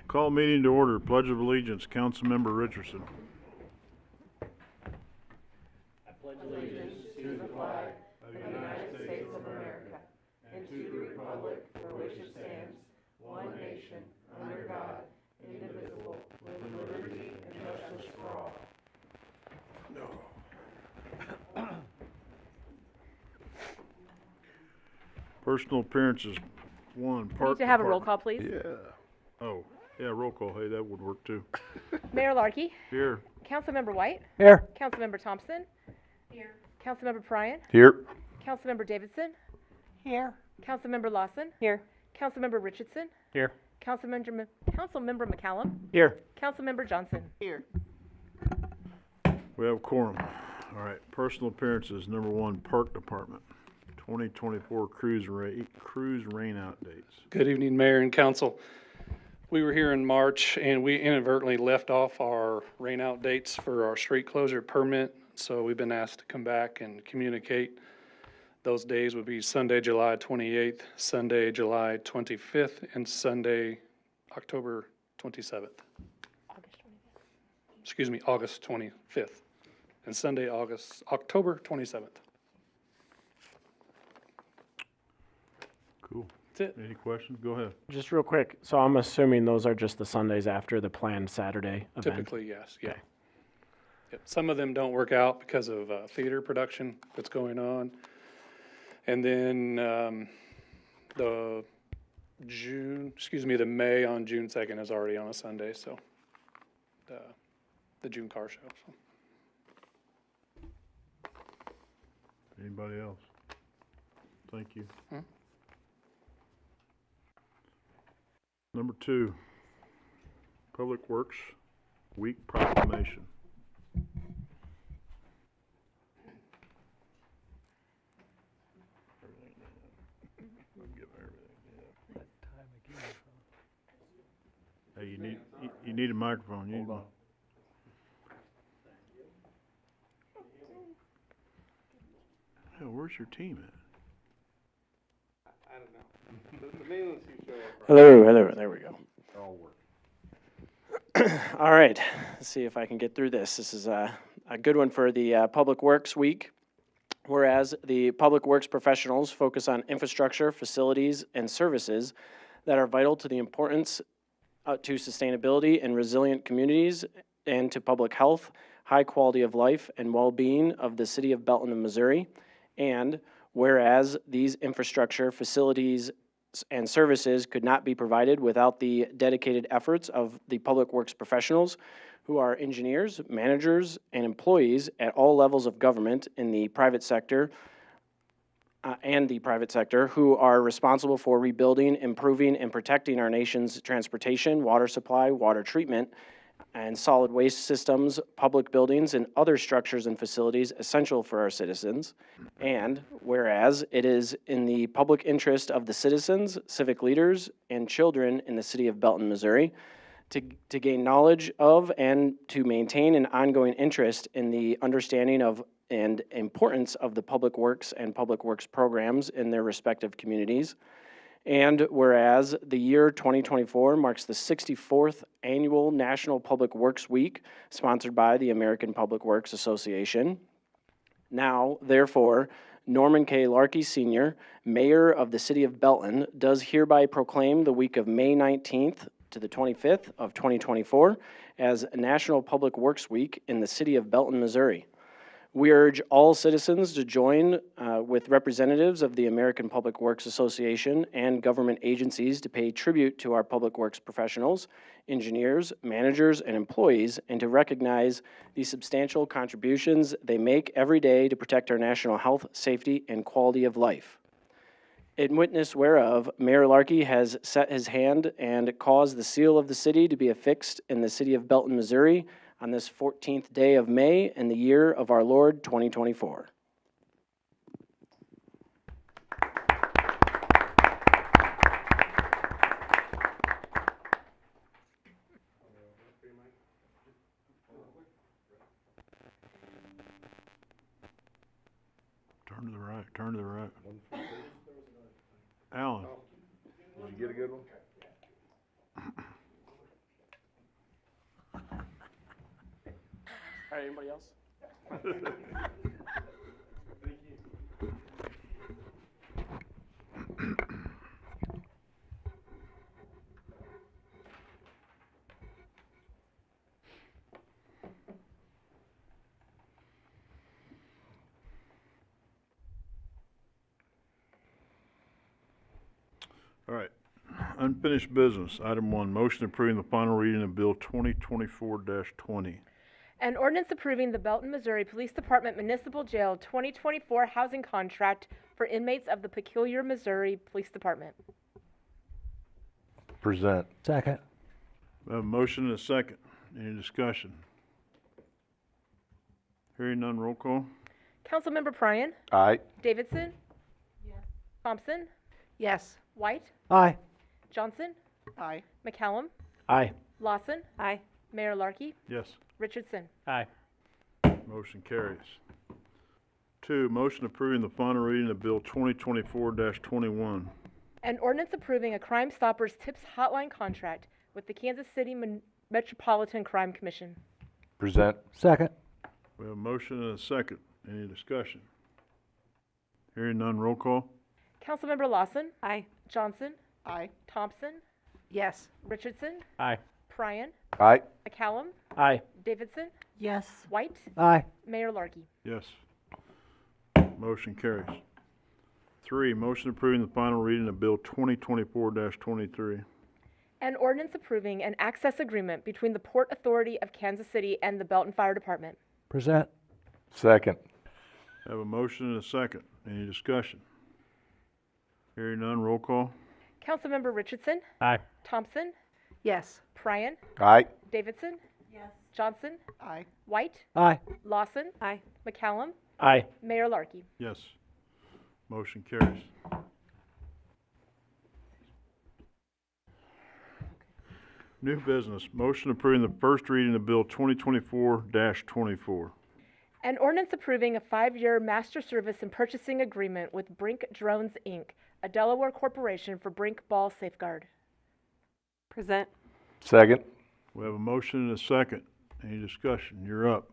Call meeting to order. Pledge of Allegiance, Councilmember Richardson. I pledge allegiance to the flag of the United States of America and to the republic for which it stands, one nation, under God, indivisible, with liberty and justice for all. Personal appearances. One. We need to have a roll call, please. Yeah. Oh, yeah, roll call. Hey, that would work too. Mayor Larkey. Here. Councilmember White. Here. Councilmember Thompson. Here. Councilmember Pryan. Here. Councilmember Davidson. Here. Councilmember Lawson. Here. Councilmember Richardson. Here. Councilmember McCallum. Here. Councilmember Johnson. Here. We have a quorum. All right, personal appearances. Number one, Park Department. 2024 cruise rain out dates. Good evening, Mayor and Council. We were here in March and we inadvertently left off our rain out dates for our street closure permit. So we've been asked to come back and communicate. Those days would be Sunday, July 28th, Sunday, July 25th, and Sunday, October 27th. Excuse me, August 25th, and Sunday, October 27th. Cool. That's it. Any questions? Go ahead. Just real quick, so I'm assuming those are just the Sundays after the planned Saturday event? Typically, yes, yeah. Okay. Yep. Some of them don't work out because of theater production that's going on. And then the May on June 2nd is already on a Sunday, so the June car show. So. Anybody else? Thank you. Number two, Public Works Week proclamation. Hey, you need a microphone. You need one. Hell, where's your team at? I don't know. The main ones who show up. Hello, there we go. All right, let's see if I can get through this. This is a good one for the Public Works Week. Whereas the Public Works professionals focus on infrastructure, facilities, and services that are vital to the importance to sustainability and resilient communities and to public health, high quality of life, and well-being of the city of Belton, Missouri. And whereas these infrastructure, facilities, and services could not be provided without the dedicated efforts of the Public Works professionals, who are engineers, managers, and employees at all levels of government in the private sector who are responsible for rebuilding, improving, and protecting our nation's transportation, water supply, water treatment, and solid waste systems, public buildings, and other structures and facilities essential for our citizens. And whereas it is in the public interest of the citizens, civic leaders, and children in the city of Belton, Missouri, to gain knowledge of and to maintain an ongoing interest in the understanding of and importance of the public works and public works programs in their respective communities. And whereas the year 2024 marks the 64th annual National Public Works Week, sponsored by the American Public Works Association. Now, therefore, Norman K. Larkey Sr., Mayor of the City of Belton, does hereby proclaim the week of May 19th to the 25th of 2024 as National Public Works Week in the City of Belton, Missouri. We urge all citizens to join with representatives of the American Public Works Association and government agencies to pay tribute to our public works professionals, engineers, managers, and employees, and to recognize the substantial contributions they make every day to protect our national health, safety, and quality of life. In witness whereof, Mayor Larkey has set his hand and caused the seal of the city to be affixed in the city of Belton, Missouri, on this 14th day of May in the year of our Lord 2024. Turn to the right, turn to the right. Alan. Did you get a good one? right, anybody else? All right, unfinished business. Item 1, motion approving the final reading of Bill 2024-20. An ordinance approving the Belton, Missouri Police Department Municipal Jail 2024 housing contract for inmates of the Peculiar Missouri Police Department. Present. Second. We have a motion and a second. Any discussion? Hearing none, roll call. Councilmember Pryan, Aye. Davidson. Yes. Thompson, Yes. White, Aye. Johnson, Aye. McCallum, Aye. Lawson, Aye. Mayor Larkey, Yes. Richardson. Aye. Motion carries. 2, motion approving the final reading of Bill 2024-21. An ordinance approving a Crime Stoppers Tips Hotline contract with the Kansas City Metropolitan Crime Commission. Present. Second. We have a motion and a second. Any discussion? Hearing none, roll call. Councilmember Lawson, Aye. Johnson, Aye. Thompson, Yes. Richardson, Aye. Pryan, Aye. McCallum, Aye. Davidson, Yes. White, Aye. Mayor Larkey. Yes. Motion carries. 3, motion approving the final reading of Bill 2024-23. An ordinance approving an access agreement between the Port Authority of Kansas City and the Belton Fire Department. Present. Second. Have a motion and a second. Any discussion? Hearing none, roll call. Councilmember Richardson, Aye. Thompson, Yes. Pryan, Aye. Davidson, Yes. Johnson, Aye. White, Aye. Lawson, Aye. McCallum, Aye. Mayor Larkey. Yes. Motion carries. New business, motion approving the first reading of Bill 2024-24. An ordinance approving a 5-year master service and purchasing agreement with Brink Drones, Inc., a Delaware corporation for Brink Ball Safeguard. Present. Second. We have a motion and a second. Any discussion? You're up.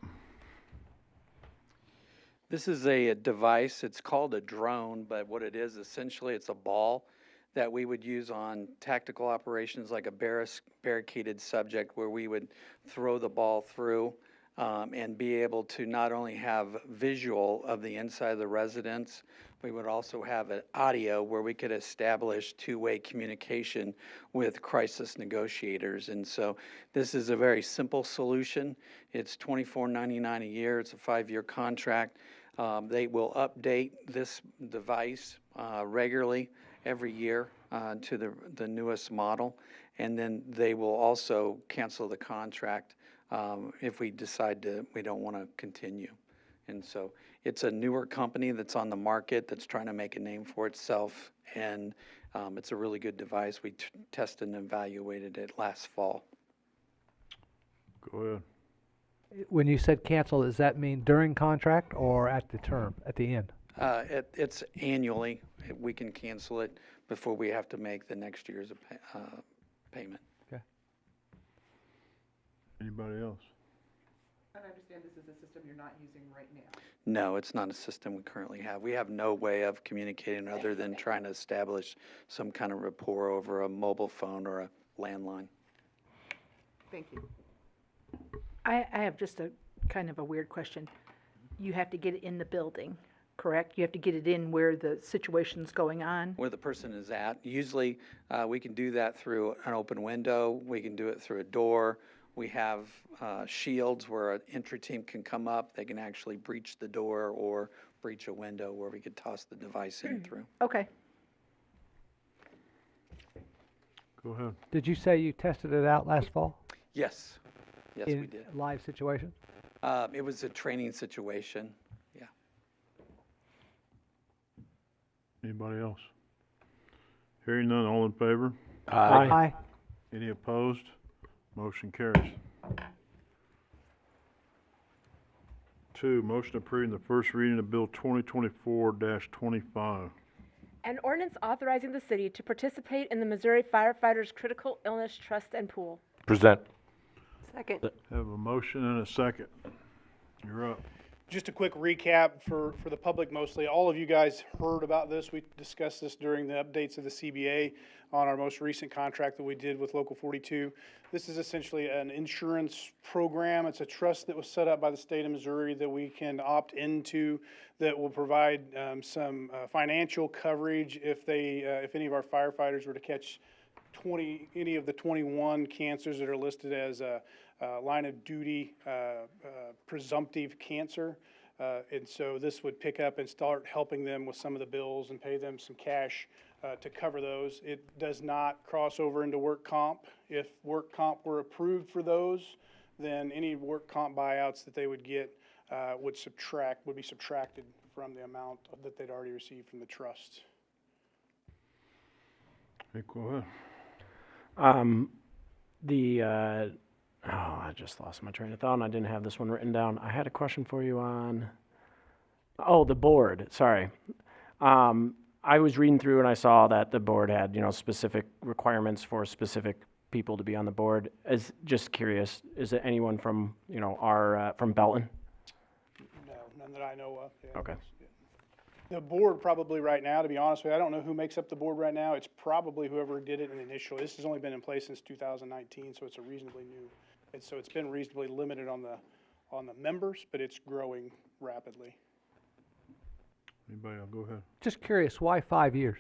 This is a device, it's called a drone, but what it is essentially, it's a ball that we would use on tactical operations like a barricaded subject where we would throw the ball through and be able to not only have visual of the inside of the residence, we would also have an audio where we could establish two-way communication with crisis negotiators. And so this is a very simple solution. It's $24.99 a year. It's a 5-year contract. They will update this device regularly every year to the newest model. And then they will also cancel the contract if we decide we don't want to continue. And so it's a newer company that's on the market that's trying to make a name for itself. And it's a really good device. We tested and evaluated it last fall. Go ahead. When you said cancel, does that mean during contract or at the term, at the end? It's annually. We can cancel it before we have to make the next year's payment. Anybody else? I understand this is a system you're not using right now. No, it's not a system we currently have. We have no way of communicating other than trying to establish some kind of rapport over a mobile phone or a landline. Thank you. I have just a kind of a weird question. You have to get it in the building, correct? You have to get it in where the situation's going on? Where the person is at. Usually, we can do that through an open window. We can do it through a door. We have shields where an entry team can come up. They can actually breach the door or breach a window where we could toss the device in through. Okay. Go ahead. Did you say you tested it out last fall? Yes. Yes, we In did. live situation? It was a training situation. Yeah. Anybody else? Hearing none, all in favor? Aye. Any opposed? Motion carries. 2, motion approving the first reading of Bill 2024-25. An ordinance authorizing the city to participate in the Missouri Firefighters Critical Illness Trust and Pool. Present. Second. Have a motion and a second. You're up. Just a quick recap for the public mostly. All of you guys heard about this. We discussed this during the updates of the CBA on our most recent contract that we did with Local 42. This is essentially an insurance program. It's a trust that was set up by the state of Missouri that we can opt into that will provide some financial coverage if any of our firefighters were to catch any of the 21 cancers that are listed as line of duty presumptive cancer. And so this would pick up and start helping them with some of the bills and pay them some cash to cover those. It does not cross over into work comp. If work comp were approved for those, then any work comp buyouts that they would get would be subtracted from the amount that they'd already received from the trust. Hey, go ahead. I just lost my train of thought and I didn't have this one written down. I had a question for you on, the board, sorry. I was reading through and I saw that the board had, specific requirements for specific people to be on the board. Just curious, is it anyone from, from Belton? No, none that I know of. Yeah. Okay. The board probably right now, to be honest with you, I don't know who makes up the board right now. It's probably whoever did it initially. This has only been in place since 2019, so it's a reasonably new. And so it's been reasonably limited on the members, but it's growing rapidly. Anybody else? Go ahead. Just curious, why 5 years?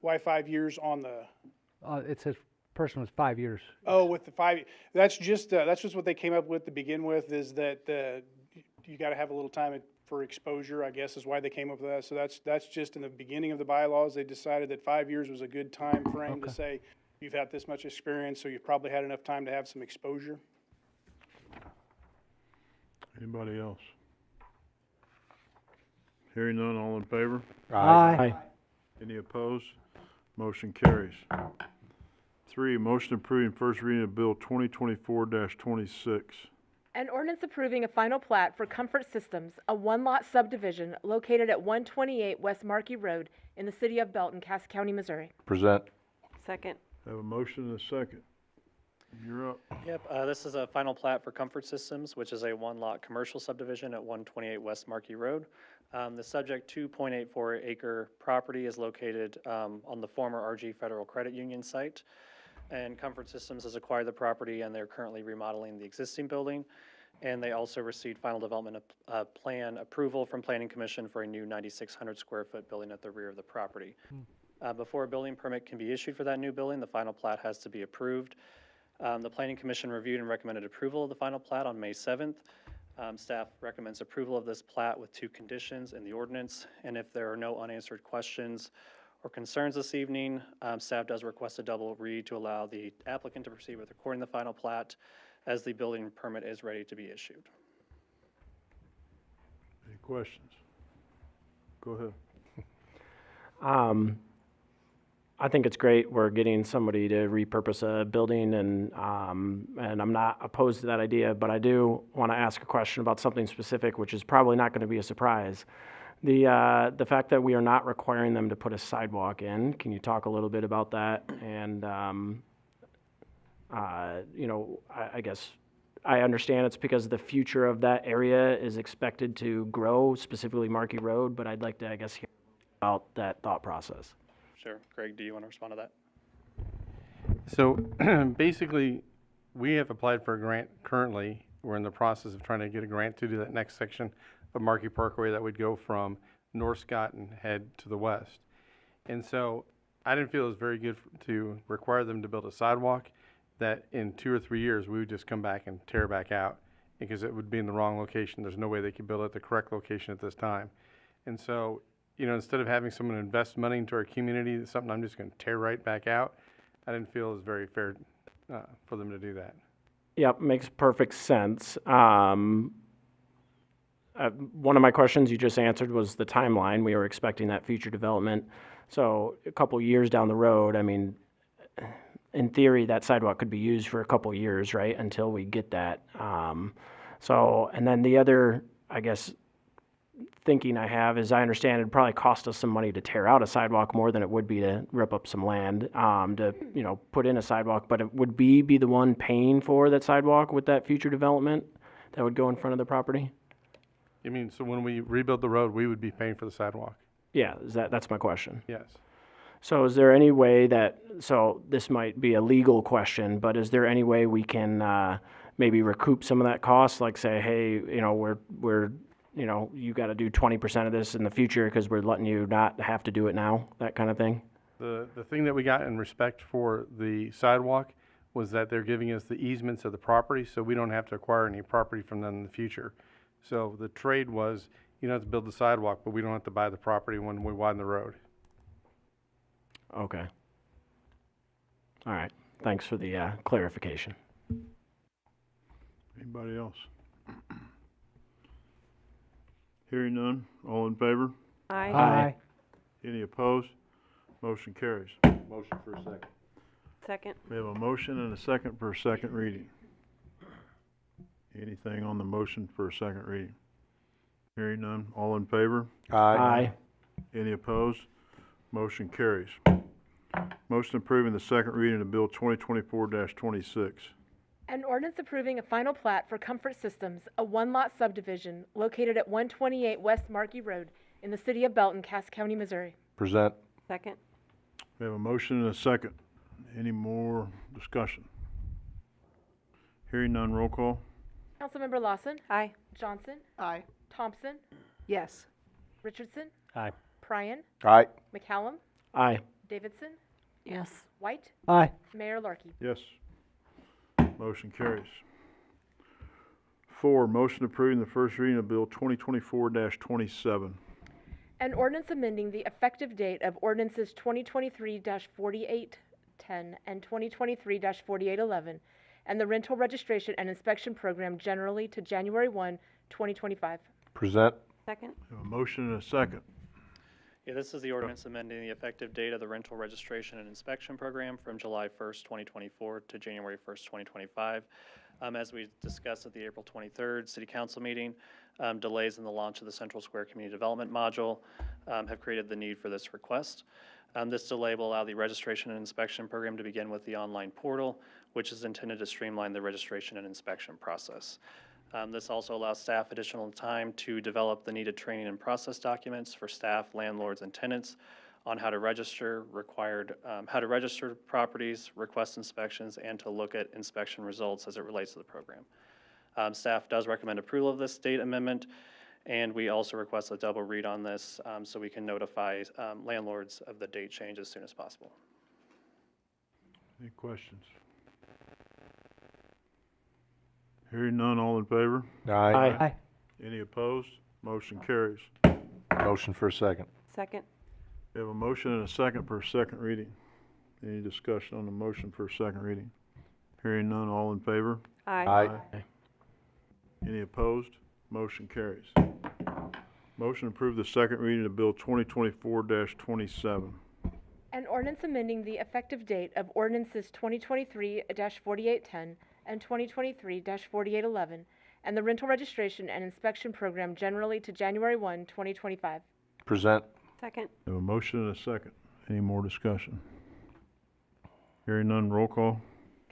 Why 5 years on the? It says person was 5 years. Oh, with the 5, that's just what they came up with to begin with, is that you got to have a little time for exposure, I guess, is why they came up with that. So that's just in the beginning of the bylaws. They decided that 5 years was a good time frame to say you've had this much experience, so you've probably had enough time to have some exposure. Anybody else? Hearing none, all in favor? Aye. Any opposed? Motion carries. 3, motion approving first reading of Bill 2024-26. An ordinance approving a final plat for Comfort Systems, a one-lot subdivision located at 128 West Markey Road in the city of Belton, Cass County, Missouri. Present. Second. Have a motion and a second. You're up. Yep, this is a final plat for Comfort Systems, which is a one-lot commercial subdivision at 128 West Markey Road. The subject 2.84 acre property is located on the former RG Federal Credit Union site. And Comfort Systems has acquired the property and they're currently remodeling the existing building. And they also received final development plan approval from Planning Commission for a new 9,600 square foot building at the rear of the property. Before a building permit can be issued for that new building, the final plat has to be approved. The Planning Commission reviewed and recommended approval of the final plat on May 7th. Staff recommends approval of this plat with 2 conditions in the ordinance. And if there are no unanswered questions or concerns this evening, staff does request a double read to allow the applicant to proceed with recording the final plat as the building permit is ready to be issued. Any questions? Go ahead. I think it's great we're getting somebody to repurpose a building, and I'm not opposed to that idea, but I do want to ask a question about something specific, which is probably not going to be a surprise. The fact that we are not requiring them to put a sidewalk in, can you talk a little bit about that? And, I guess I understand it's because the future of that area is expected to grow, specifically Markey Road, but I'd like to, hear about that thought process. Sure. Greg, do you want to respond to that? So basically, we have applied for a grant currently. We're in the process of trying to get a grant to do that next section of Markey Parkway that would go from North Scott and head to the west. And so I didn't feel it was very good to require them to build a sidewalk that in 2 or 3 years we would just come back and tear back out because it would be in the wrong location. There's no way they could build it at the correct location at this time. And so, instead of having someone invest money into our community, something I'm just going to tear right back out, I didn't feel it was very fair for them to do that. Yep, makes perfect sense. One of my questions you just answered was the timeline. We were expecting that future development. So a couple years down the road, in theory, that sidewalk could be used for a couple years, right, until we get that. And then the other, thinking I have is I understand it'd probably cost us some money to tear out a sidewalk more than it would be to rip up some land to put in a sidewalk. But would we be the one paying for that sidewalk with that future development? that would go in front of the property? You mean, so when we rebuild the road, we would be paying for the sidewalk? Yeah, that's my question. Yes. So is there any way that, so this might be a legal question, but is there any way we can maybe recoup some of that cost? Like say, hey, you know, we're you know, you got to do 20% of this in the future because we're letting you not have to do it now, that kind of thing? The thing that we got in respect for the sidewalk was that they're giving us the easements of the property, so we don't have to acquire any property from them in the future. So the trade was, you don't have to build the sidewalk, but we don't have to buy the property when we widen the road. Okay. All right. Thanks for the clarification. Anybody else? Hearing none, all in favor? Aye. Any opposed? Motion carries. Motion for a second. Second. We have a motion and a second for a second reading. Anything on the motion for a second reading? Hearing none, all in favor? Aye. Any opposed? Motion carries. Motion approving the second reading of Bill 2024-26. An ordinance approving a final plat for Comfort Systems, a one-lot subdivision located at 128 West Markey Road in the city of Belton, Cass County, Missouri. Present. Second. We have a motion and a second. Any more discussion? Hearing none, roll call. Councilmember Lawson, Aye. Johnson, Aye. Thompson, Yes. Richardson, Aye. Pryan, Aye. McCallum, Aye. Davidson, Yes. White, Aye. Mayor Larkey. Yes. Motion carries. 4, motion approving the first reading of Bill 2024-27. An ordinance amending the effective date of ordinances 2023-4810 and 2023-4811 and the rental registration and inspection program generally to January 1, 2025. Present. Second. We have a motion and a second. Yeah, this is the ordinance amending the effective date of the rental registration and inspection program from July 1st, 2024 to January 1st, 2025. As we discussed at the April 23rd City Council meeting, delays in the launch of the Central Square Community Development Module have created the need for this request. This delay will allow the registration and inspection program to begin with the online portal, which is intended to streamline the registration and inspection process. This also allows staff additional time to develop the needed training and process documents for staff, landlords, and tenants on how to register properties, request inspections, and to look at inspection results as it relates to the program. Staff does recommend approval of this date amendment, and we also request a double read on this so we can notify landlords of the date change as soon as possible. Any questions? Hearing none, all in favor? Aye. Aye. Any opposed? Motion carries. Motion for a second. Second. We have a motion and a second for a second reading. Any discussion on the motion for a second reading? Hearing none, all in favor? Aye. Any opposed? Motion carries. Motion to approve the second reading of Bill 2024-27. An ordinance amending the effective date of ordinances 2023-4810 and 2023-4811 and the rental registration and inspection program generally to January 1, 2025. Present. Second. We have a motion and a second. Any more discussion? Hearing none, roll call.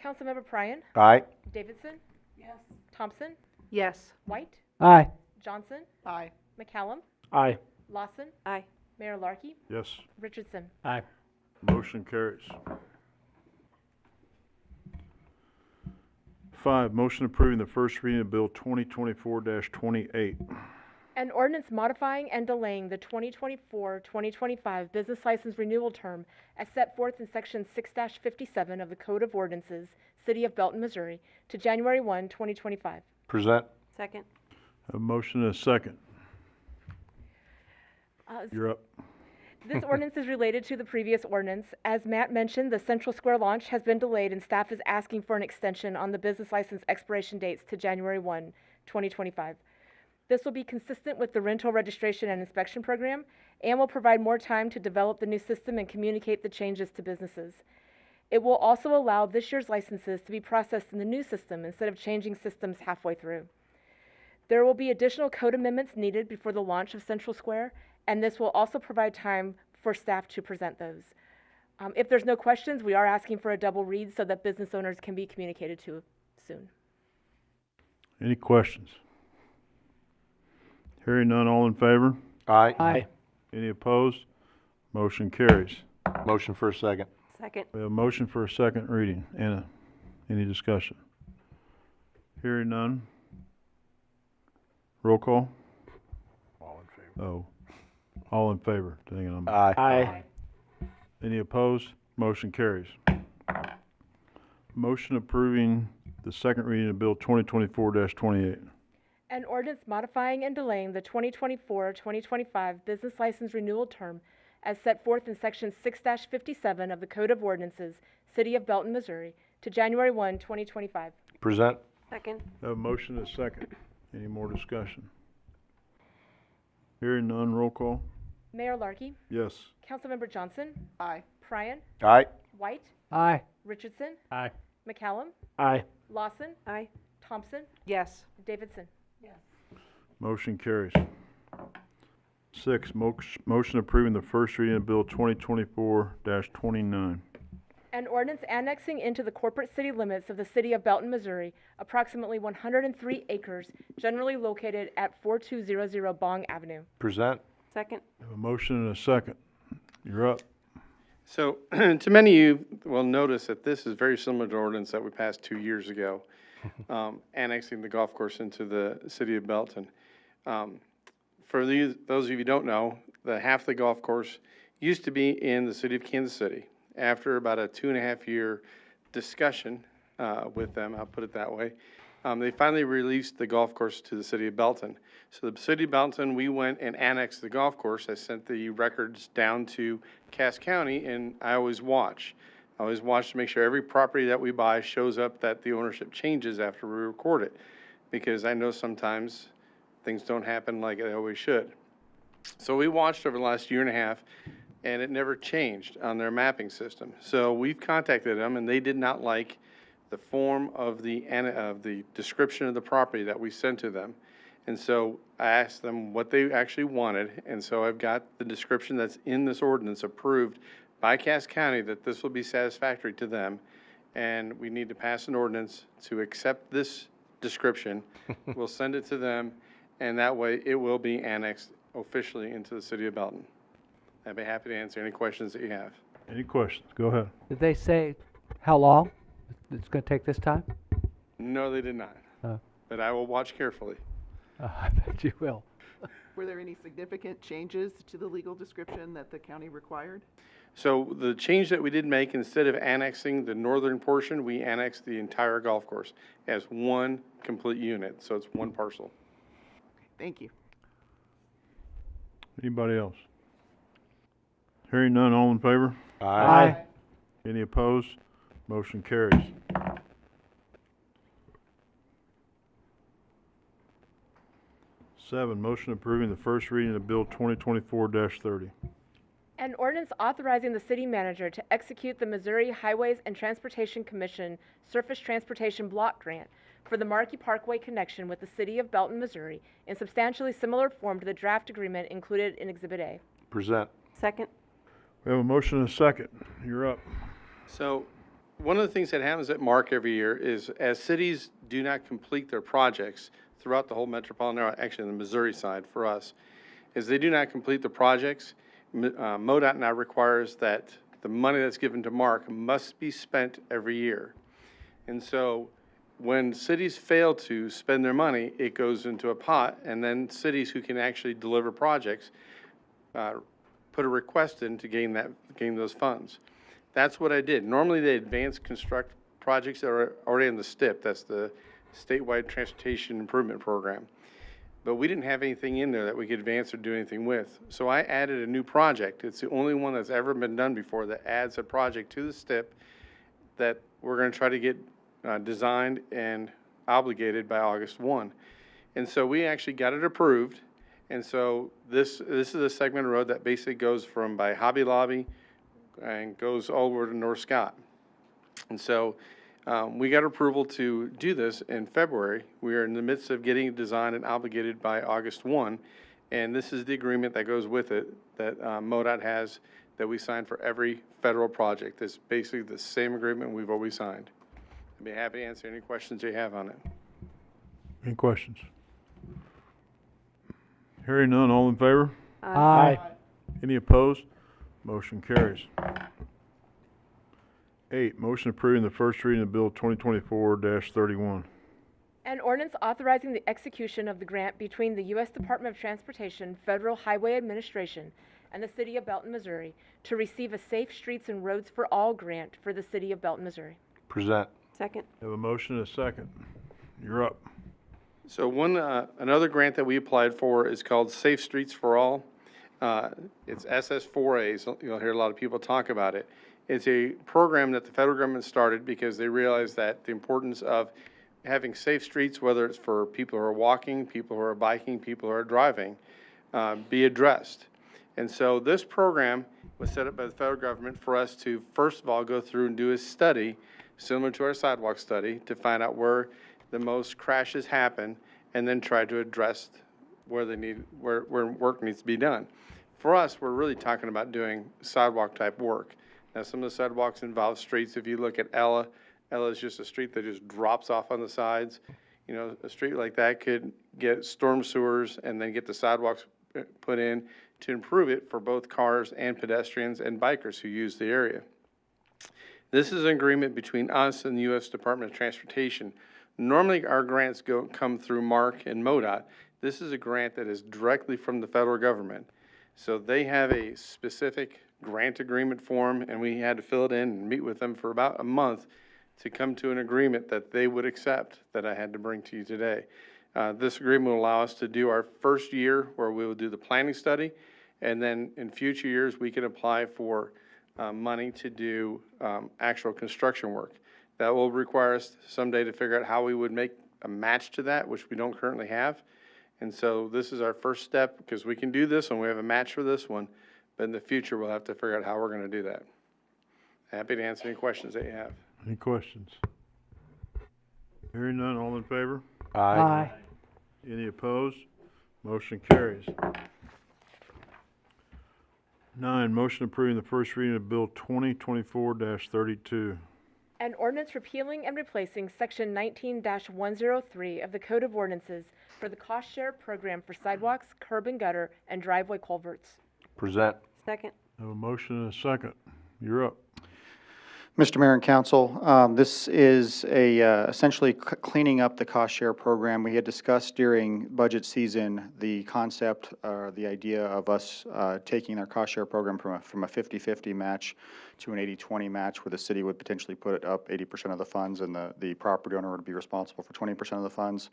Councilmember Pryan, Aye. Davidson, Yes. Thompson, Yes. White, Aye. Johnson, Aye. McCallum, Aye. Lawson, Aye. Mayor Larkey, Yes. Richardson. Aye. Motion carries. 5, motion approving the first reading of Bill 2024-28. An ordinance modifying and delaying the 2024-2025 business license renewal term as set forth in Section 6-57 of the Code of Ordinances, City of Belton, Missouri, to January 1, 2025. Present. Second. A motion and a second. You're up. This ordinance is related to the previous ordinance. As Matt mentioned, the Central Square launch has been delayed and staff is asking for an extension on the business license expiration dates to January 1, 2025. This will be consistent with the rental registration and inspection program and will provide more time to develop the new system and communicate the changes to businesses. It will also allow this year's licenses to be processed in the new system instead of changing systems halfway through. There will be additional code amendments needed before the launch of Central Square, and this will also provide time for staff to present those. If there's no questions, we are asking for a double read so that business owners can be communicated to soon. Any questions? Hearing none, all in favor? Aye. Aye. Any opposed? Motion carries. Motion for a second. Second. We have a motion for a second reading. Anna, any discussion? Hearing none. Roll call? All in favor. Oh, all in favor. Dang it, I'm- Aye. Aye. Any opposed? Motion carries. Motion approving the second reading of Bill 2024-28. An ordinance modifying and delaying the 2024-2025 business license renewal term as set forth in Section 6-57 of the Code of Ordinances, City of Belton, Missouri, to January 1, 2025. Present. Second. Have a motion and a second. Any more discussion? Hearing none, roll call? Mayor Larkey, Yes. Councilmember Johnson, Aye. Pryan, Aye. White, Aye. Richardson, Aye. McCallum, Aye. Lawson, Aye. Thompson, Yes. Davidson. Motion carries. 6, motion approving the first reading of Bill 2024-29. An ordinance annexing into the corporate city limits of the City of Belton, Missouri, approximately 103 acres generally located at 4200 Bong Avenue. Present. Second. Have a motion and a second. You're up. So, to many of you will notice that this is very similar to ordinance that we passed 2 years ago, annexing the golf course into the city of Belton. For those of you who don't know, the half the golf course used to be in the city of Kansas City. After about a 2.5-year discussion with them, I'll put it that way, they finally released the golf course to the city of Belton. So the city of Belton, we went and annexed the golf course. I sent the records down to Cass County, and I always watch. I always watch to make sure every property that we buy shows up that the ownership changes after we record it, because I know sometimes things don't happen like they always should. So we watched over the last 1.5 years, and it never changed on their mapping system. So we've contacted them, and they did not like the form of the description of the property that we sent to them. And so I asked them what they actually wanted, and so I've got the description that's in this ordinance approved by Cass County that this will be satisfactory to them, and we need to pass an ordinance to accept this description. We'll send it to them, and that way it will be annexed officially into the city of Belton. I'd be happy to answer any questions that you have. Any questions? Go ahead. Did they say how long it's going to take this time? No, they did not, but I will watch carefully. I bet you will. Were there any significant changes to the legal description that the county required? So the change that we did make, instead of annexing the northern portion, we annexed the entire golf course as one complete unit, so it's one parcel. Thank you. Anybody else? Hearing none, all in favor? Aye. Any opposed? Motion carries. 7, motion approving the first reading of Bill 2024-30. An ordinance authorizing the city manager to execute the Missouri Highways and Transportation Commission Surface Transportation Block Grant for the Markey Parkway connection with the city of Belton, Missouri, in substantially similar form to the draft agreement included in Exhibit A. Present. Second. We have a motion and a second. You're up. So one of the things that happens at Mark every year is as cities do not complete their projects throughout the whole metropolitan area, actually on the Missouri side for us, is they do not complete the projects, MoDOT now requires that the money that's given to Mark must be spent every year. And so when cities fail to spend their money, it goes into a pot, and then cities who can actually deliver projects put a request in to gain those funds. That's what I did. Normally, they advance construct projects that are already in the STIP. That's the Statewide Transportation Improvement Program. But we didn't have anything in there that we could advance or do anything with. So I added a new project. It's the only one that's ever been done before that adds a project to the STIP that we're going to try to get designed and obligated by August 1. And so we actually got it approved. And so this is a segment of road that basically goes from by Hobby Lobby and goes all over to North Scott. And so we got approval to do this in February. We are in the midst of getting it designed and obligated by August 1. And this is the agreement that goes with it that MoDOT has that we sign for every federal project. It's basically the same agreement we've always signed. I'd be happy to answer any questions you have on it. Any questions? Hearing none, all in favor? Aye. Any opposed? Motion carries. 8, motion approving the first reading of Bill 2024-31. An ordinance authorizing the execution of the grant between the U.S. Department of Transportation, Federal Highway Administration, and the City of Belton, Missouri to receive a Safe Streets and Roads for All grant for the City of Belton, Missouri. Present. Second. Have a motion and a second. You're up. So another grant that we applied for is called Safe Streets for All. It's SS4A, so you'll hear a lot of people talk about it. It's a program that the federal government started because they realized that the importance of having safe streets, whether it's for people who are walking, people who are biking, people who are driving, be addressed. And so this program was set up by the federal government for us to, first of all, go through and do a study, similar to our sidewalk study, to find out where the most crashes happen, and then try to address where work needs to be done. For us, we're really talking about doing sidewalk type work. Now, some of the sidewalks involve streets. If you look at Ella is just a street that just drops off on the sides. You know, a street like that could get storm sewers and then get the sidewalks put in to improve it for both cars and pedestrians and bikers who use the area. This is an agreement between us and the U.S. Department of Transportation. Normally, our grants come through MARC and MoDOT. This is a grant that is directly from the federal government. So they have a specific grant agreement form, and we had to fill it in and meet with them for about a month to come to an agreement that they would accept that I had to bring to you today. This agreement will allow us to do our first year where we will do the planning study, and then in future years, we can apply for money to do actual construction work. That will require us someday to figure out how we would make a match to that, which we don't currently have. And so this is our first step, because we can do this and we have a match for this one, but in the future, we'll have to figure out how we're going to do that. Happy to answer any questions that you have. Any questions? Hearing none, all in favor? Aye. Any opposed? Motion carries. 9, motion approving the first reading of Bill 2024-32. An ordinance repealing and replacing Section 19-103 of the Code of Ordinances for the cost share program for sidewalks, curb and gutter, and driveway culverts. Present. Second. Have a motion and a second. You're up. Mr. Mayor and Council, this is essentially cleaning up the cost share program. We had discussed during budget season the concept or the idea of us taking our cost share program from a 50-50 match to an 80-20 match, where the city would potentially put up 80% of the funds and the property owner would be responsible for 20% of the funds.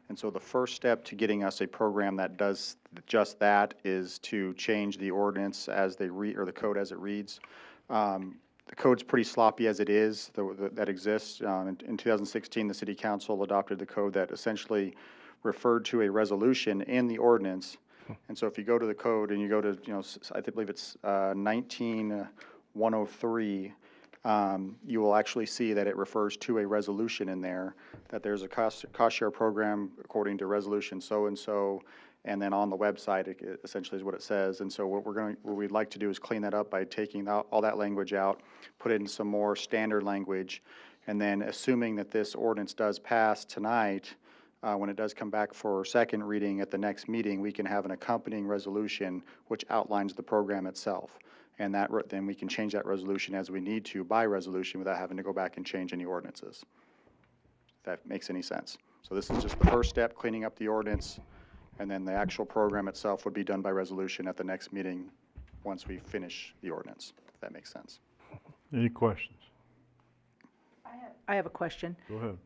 And so the first step to getting us a program that does just that is to change the ordinance as or the code as it reads. The code's pretty sloppy as it is, that exists. In 2016, the City Council adopted the code that essentially referred to a resolution in the ordinance. And so if you go to the code and you go to, I believe it's 19103, you will actually see that it refers to a resolution in there, that there's a cost share program according to resolution so-and-so, and then on the website, it essentially is what it says. And so what we'd like to do is clean that up by taking all that language out, put in some more standard language, and then assuming that this ordinance does pass tonight, when it does come back for second reading at the next meeting, we can have an accompanying resolution which outlines the program itself. And then we can change that resolution as we need to by resolution without having to go back and change any ordinances. If that makes any sense. So this is just the first step, cleaning up the ordinance. And then the actual program itself would be done by resolution at the next meeting once we finish the ordinance, if that makes sense. Any questions? I have a question. Go ahead.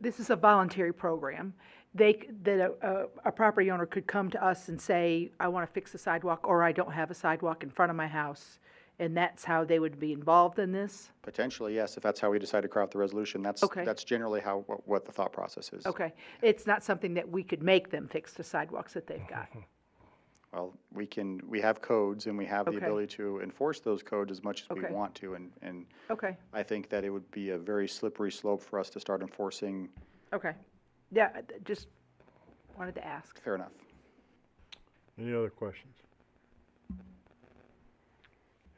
This is a voluntary program. A property owner could come to us and say, I want to fix the sidewalk, or I don't have a sidewalk in front of my house, and that's how they would be involved in this? Potentially, yes, if that's how we decide to craft the resolution. That's generally what the thought process is. Okay. It's not something that we could make them fix the sidewalks that they've got? Well, we have codes, and we have the ability to enforce those codes as much as we want to, and I think that it would be a very slippery slope for us to start enforcing. Okay. Yeah, just wanted to ask. Fair enough. Any other questions?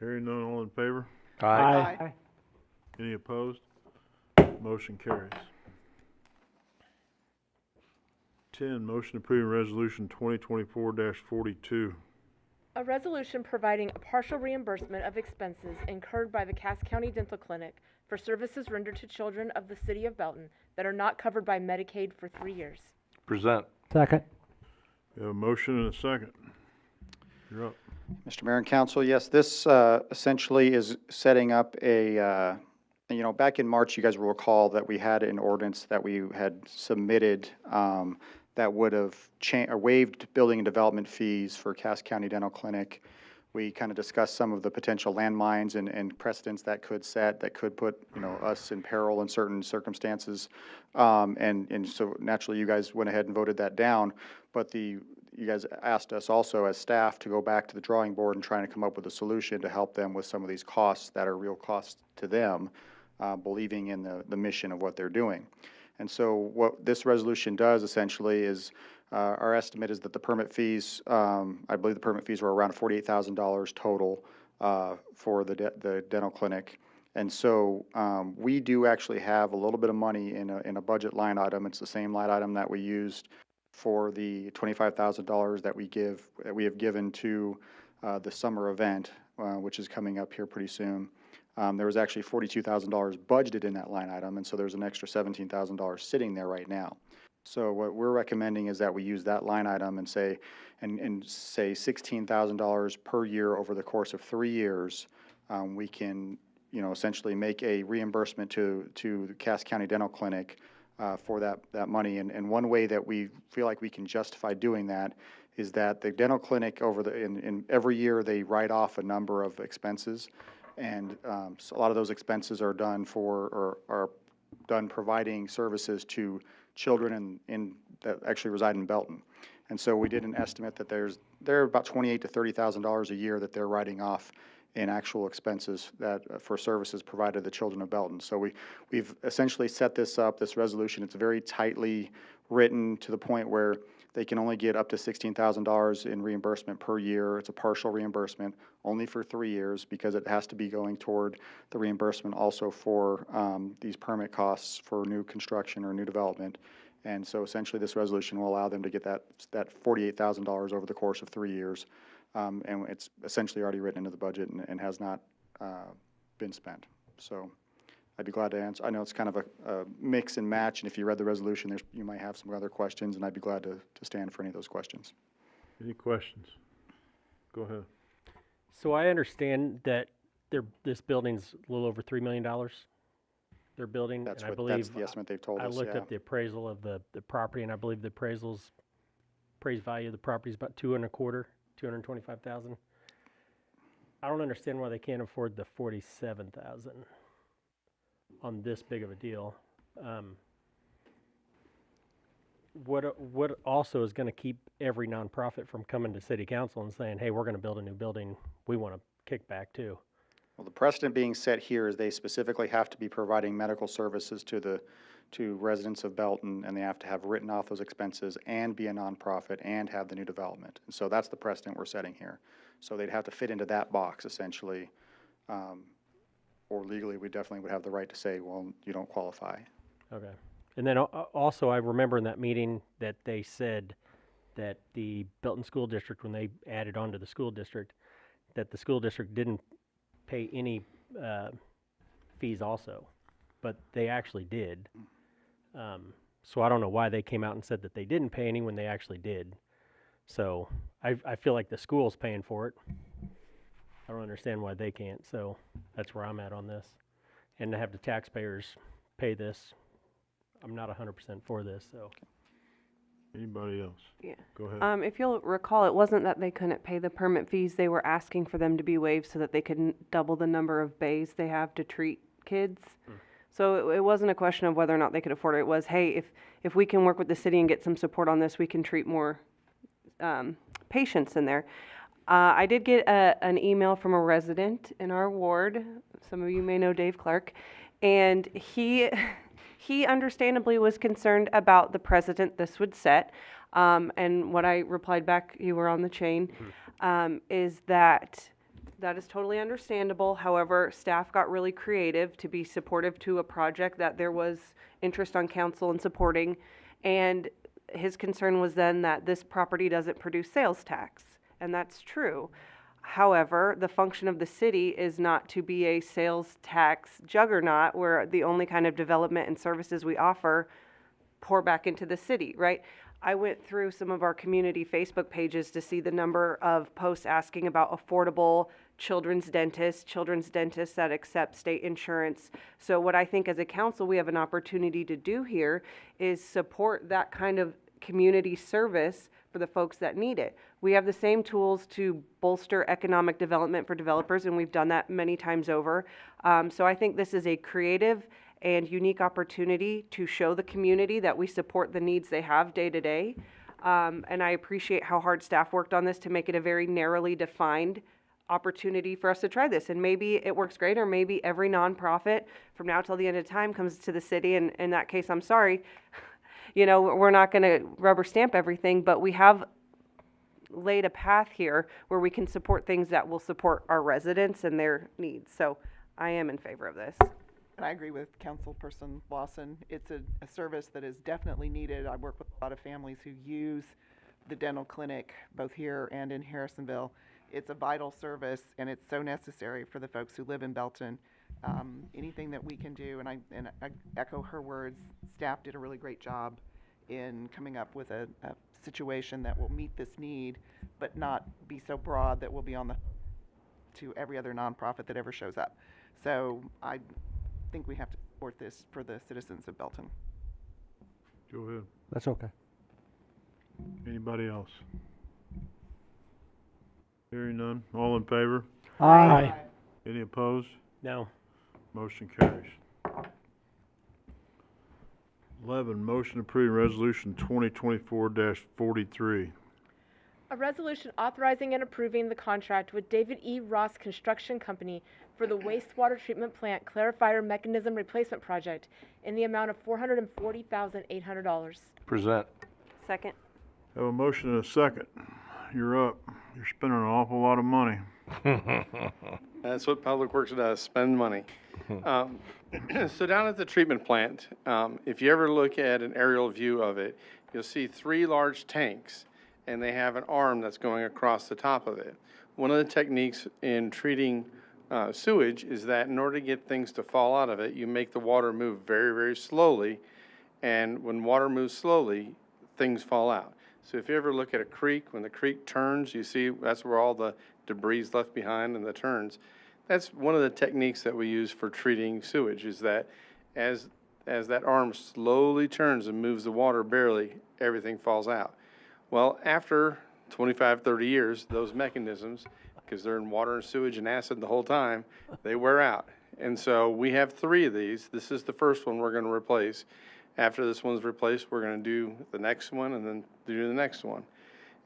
Hearing none, all in favor? Aye. Any opposed? Motion carries. 10, motion approving resolution 2024-42. A resolution providing a partial reimbursement of expenses incurred by the Cass County Dental Clinic for services rendered to children of the city of Belton that are not covered by Medicaid for 3 years. Present. Second. We have a motion and a second. You're up. Mr. Mayor and Council, yes, this essentially is setting up a, back in March, you guys will recall that we had an ordinance that we had submitted that would have waived building and development fees for Cass County Dental Clinic. We kind of discussed some of the potential landmines and precedents that could set, that could put, us in peril in certain circumstances. And so naturally, you guys went ahead and voted that down, but you guys asked us also as staff to go back to the drawing board and trying to come up with a solution to help them with some of these costs that are real costs to them, believing in the mission of what they're doing. And so what this resolution does essentially is, our estimate is that the permit fees, I believe the permit fees were around $48,000 total for the dental clinic. And so we do actually have a little bit of money in a budget line item. It's the same line item that we used for the $25,000 that we have given to the summer event, which is coming up here pretty soon. There was actually $42,000 budgeted in that line item, and so there's an extra $17,000 sitting there right now. So what we're recommending is that we use that line item and say $16,000 per year over the course of 3 years. We can, essentially make a reimbursement to the Cass County Dental Clinic for that money. And one way that we feel like we can justify doing that is that the dental clinic in every year they write off a number of expenses, and so a lot of those expenses are done are done providing services to children that actually reside in Belton. And so we did an estimate that there are about $28,000 to $30,000 a year that they're writing off in actual expenses for services provided to the children of Belton. So we've essentially set this up, this resolution. It's very tightly written to the point where they can only get up to $16,000 in reimbursement per year. It's a partial reimbursement only for 3 years because it has to be going toward the reimbursement also for these permit costs for new construction or new development. And so essentially this resolution will allow them to get that $48,000 over the course of 3 years. And it's essentially already written into the budget and has not been spent. So I'd be glad to answer. I know it's kind of a mix and match, and if you read the resolution, you might have some other questions, and I'd be glad to stand for any of those questions. Any questions? Go ahead. So I understand that this building's a little over $3 million. They're building, That's and I believe that's the estimate they've told I us. looked up the appraisal of the property, and I believe the appraised value of the property is about $225,000. I don't understand why they can't afford the $47,000 on this big of a deal. What also is going to keep every nonprofit from coming to city council and saying, hey, we're going to build a new building, we want to kick back too? Well, the precedent being set here is they specifically have to be providing medical services to residents of Belton, and they have to have written off those expenses and be a nonprofit and have the new development. And so that's the precedent we're setting here. So they'd have to fit into that box essentially, or legally we definitely would have the right to say, well, you don't qualify. Okay. And then also I remember in that meeting that they said that the Belton School District, when they added on to the school district, that the school district didn't pay any fees also, but they actually did. So I don't know why they came out and said that they didn't pay any when they actually did. So I feel like the school's paying for it. I don't understand why they can't, so that's where I'm at on this. And to have the taxpayers pay this, I'm not 100% for this, so. Anybody else? Yeah. Go ahead. If you'll recall, it wasn't that they couldn't pay the permit fees. They were asking for them to be waived so that they could double the number of bays they have to treat kids. So it wasn't a question of whether or not they could afford it. It was, hey, if we can work with the city and get some support on this, we can treat more patients in there. I did get an email from a resident in our ward. Some of you may know Dave Clark. And he understandably was concerned about the precedent this would set. And what I replied back, you were on the chain, is that is totally understandable. However, staff got really creative to be supportive to a project that there was interest on council in supporting. And his concern was then that this property doesn't produce sales tax, and that's true. However, the function of the city is not to be a sales tax juggernaut where the only kind of development and services we offer pour back into the city, right? I went through some of our community Facebook pages to see the number of posts asking about affordable children's dentists that accept state insurance. So what I think as a council we have an opportunity to do here is support that kind of community service for the folks that need it. We have the same tools to bolster economic development for developers, and we've done that many times over. So I think this is a creative and unique opportunity to show the community that we support the needs they have day to day. And I appreciate how hard staff worked on this to make it a very narrowly defined opportunity for us to try this. And maybe it works great, or maybe every nonprofit from now till the end of time comes to the city, and in that case, I'm sorry. You know, we're not going to rubber stamp everything, but we have laid a path here where we can support things that will support our residents and their needs. So I am in favor of this. And I agree with Councilperson Lawson. It's a service that is definitely needed. I work with a lot of families who use the dental clinic, both here and in Harrisonville. It's a vital service, and it's so necessary for the folks who live in Belton. Anything that we can do, and I echo her words, staff did a really great job in coming up with a situation that will meet this need, but not be so broad that we'll be on the to every other nonprofit that ever shows up. So I think we have to support this for the citizens of Belton. Go ahead. That's okay. Anybody else? Hearing none. All in favor? Aye. Any opposed? No. Motion carries. 11, motion approving resolution 2024-43. A resolution authorizing and approving the contract with David E. Ross Construction Company for the wastewater treatment plant clarifier mechanism replacement project in the amount of $440,800. Present. Second. Have a motion and a second. You're up. You're spending an awful lot of money. That's what Public Works does, spend money. So down at the treatment plant, if you ever look at an aerial view of it, you'll see 3 large tanks, and they have an arm that's going across the top of it. One of the techniques in treating sewage is that in order to get things to fall out of it, you make the water move very, very slowly, and when water moves slowly, things fall out. So if you ever look at a creek, when the creek turns, you see that's where all the debris is left behind in the turns. That's one of the techniques that we use for treating sewage, is that as that arm slowly turns and moves the water barely, everything falls out. Well, after 25, 30 years, those mechanisms, because they're in water and sewage and acid the whole time, they wear out. And so we have 3 of these. This is the first one we're going to replace. After this one's replaced, we're going to do the next one and then do the next one.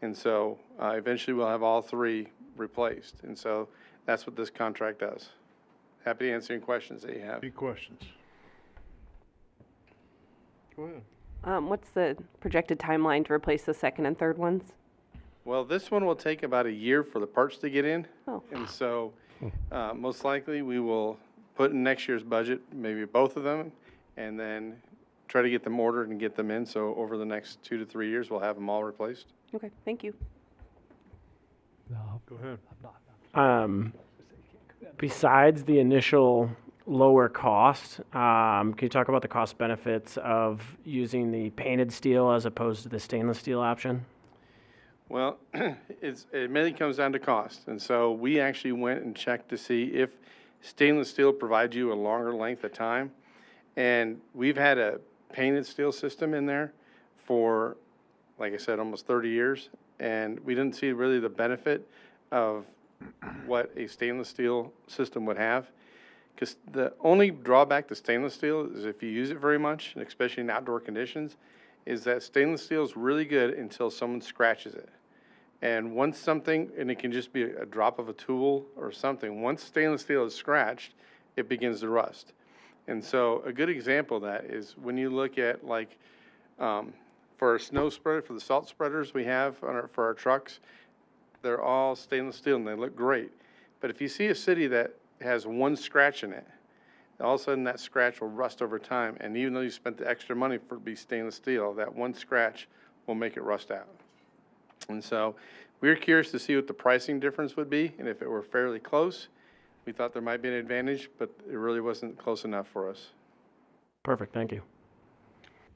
And so eventually we'll have all 3 replaced. And so that's what this contract does. Happy to answer any questions that you have. Any questions? Go ahead. What's the projected timeline to replace the second and third ones? Well, this one will take about a year for the parts to get in. Oh. And so most likely we will put in next year's budget, maybe both of them, and then try to get them ordered and get them in. So over the next 2 to 3 years, we'll have them all replaced. Okay, thank you. No, Go ahead. I'm not. Besides the initial lower cost, can you talk about the cost benefits of using the painted steel as opposed to the stainless steel option? Well, it mainly comes down to cost. And so we actually went and checked to see if stainless steel provides you a longer length of time. And we've had a painted steel system in there for, like I said, almost 30 years. And we didn't see really the benefit of what a stainless steel system would have. Because the only drawback to stainless steel is if you use it very much, and especially in outdoor conditions, is that stainless steel is really good until someone scratches it. And once something, and it can just be a drop of a tool or something, once stainless steel is scratched, it begins to rust. And so a good example of that is when you look at like, for our snow spreader, for the salt spreaders we have on for our trucks, they're all stainless steel and they look great. But if you see a city that has one scratch in it, all of a sudden that scratch will rust over time. And even though you spent the extra money for it to be stainless steel, that one scratch will make it rust out. And so we were curious to see what the pricing difference would be, and if it were fairly close, we thought there might be an advantage, but it really wasn't close enough for us. Perfect, thank you.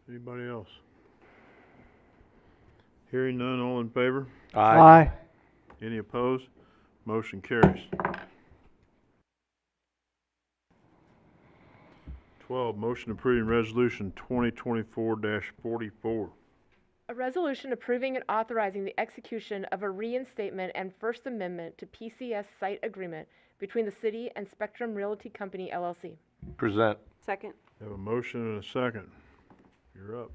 Anybody else? Hearing none, all in favor? Aye. Any opposed? Motion carries. 12, motion approving resolution 2024-44. A resolution approving and authorizing the execution of a reinstatement and First Amendment to PCS site agreement between the city and Spectrum Realty Company, LLC. Present. Second. Have a motion and a second. You're up.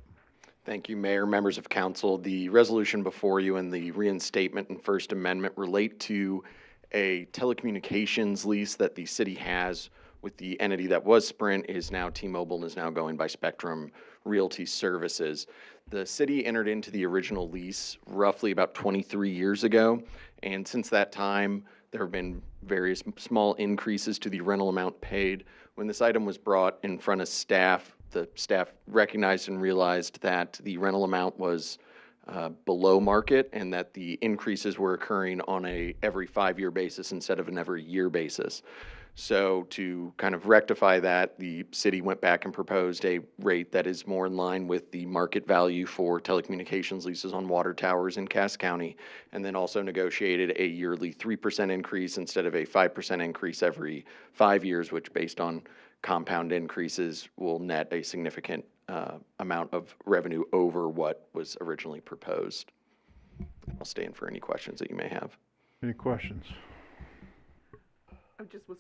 Thank you, Mayor, members of council. The resolution before you and the reinstatement and First Amendment relate to a telecommunications lease that the city has with the entity that was Sprint, is now T-Mobile, and is now going by Spectrum Realty Services. The city entered into the original lease roughly about 23 years ago, and since that time, there have been various small increases to the rental amount paid. When this item was brought in front of staff, the staff recognized and realized that the rental amount was below market and that the increases were occurring on a every 5-year basis instead of an every year basis. So to kind of rectify that, the city went back and proposed a rate that is more in line with the market value for telecommunications leases on water towers in Cass County, and then also negotiated a yearly 3% increase instead of a 5% increase every 5 years, which based on compound increases will net a significant amount of revenue over what was originally proposed. I'll stay in for any questions that you may have. Any questions? I just was,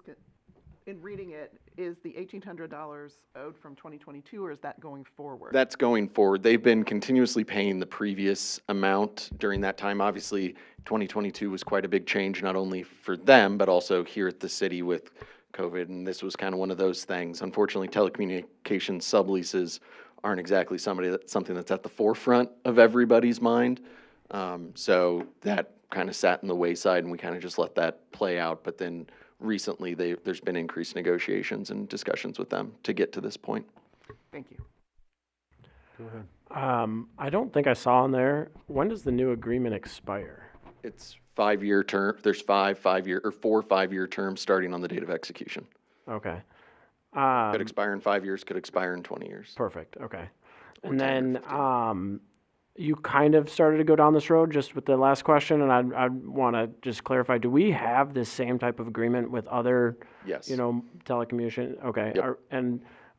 in reading it, is the $1,800 owed from 2022, or is that going forward? That's going forward. They've been continuously paying the previous amount during that time. Obviously, 2022 was quite a big change, not only for them, but also here at the city with COVID, and this was kind of one of those things. Unfortunately, telecommunications subleases aren't exactly something that's at the forefront of everybody's mind. So that kind of sat in the wayside, and we kind of just let that play out. But then recently, there's been increased negotiations and discussions with them to get to this point. Thank you. Go ahead. I don't think I saw on there, when does the new agreement expire? It's 5-year term. There's 4 5-year terms starting on the date of execution. Okay. Could expire in 5 years, could expire in 20 years. Perfect, okay. Or And 10 or then, you kind of started to go down this road just with the last question, and I want to just clarify, do we have this same type of agreement with other, Yes. telecommunication? Okay. Yep.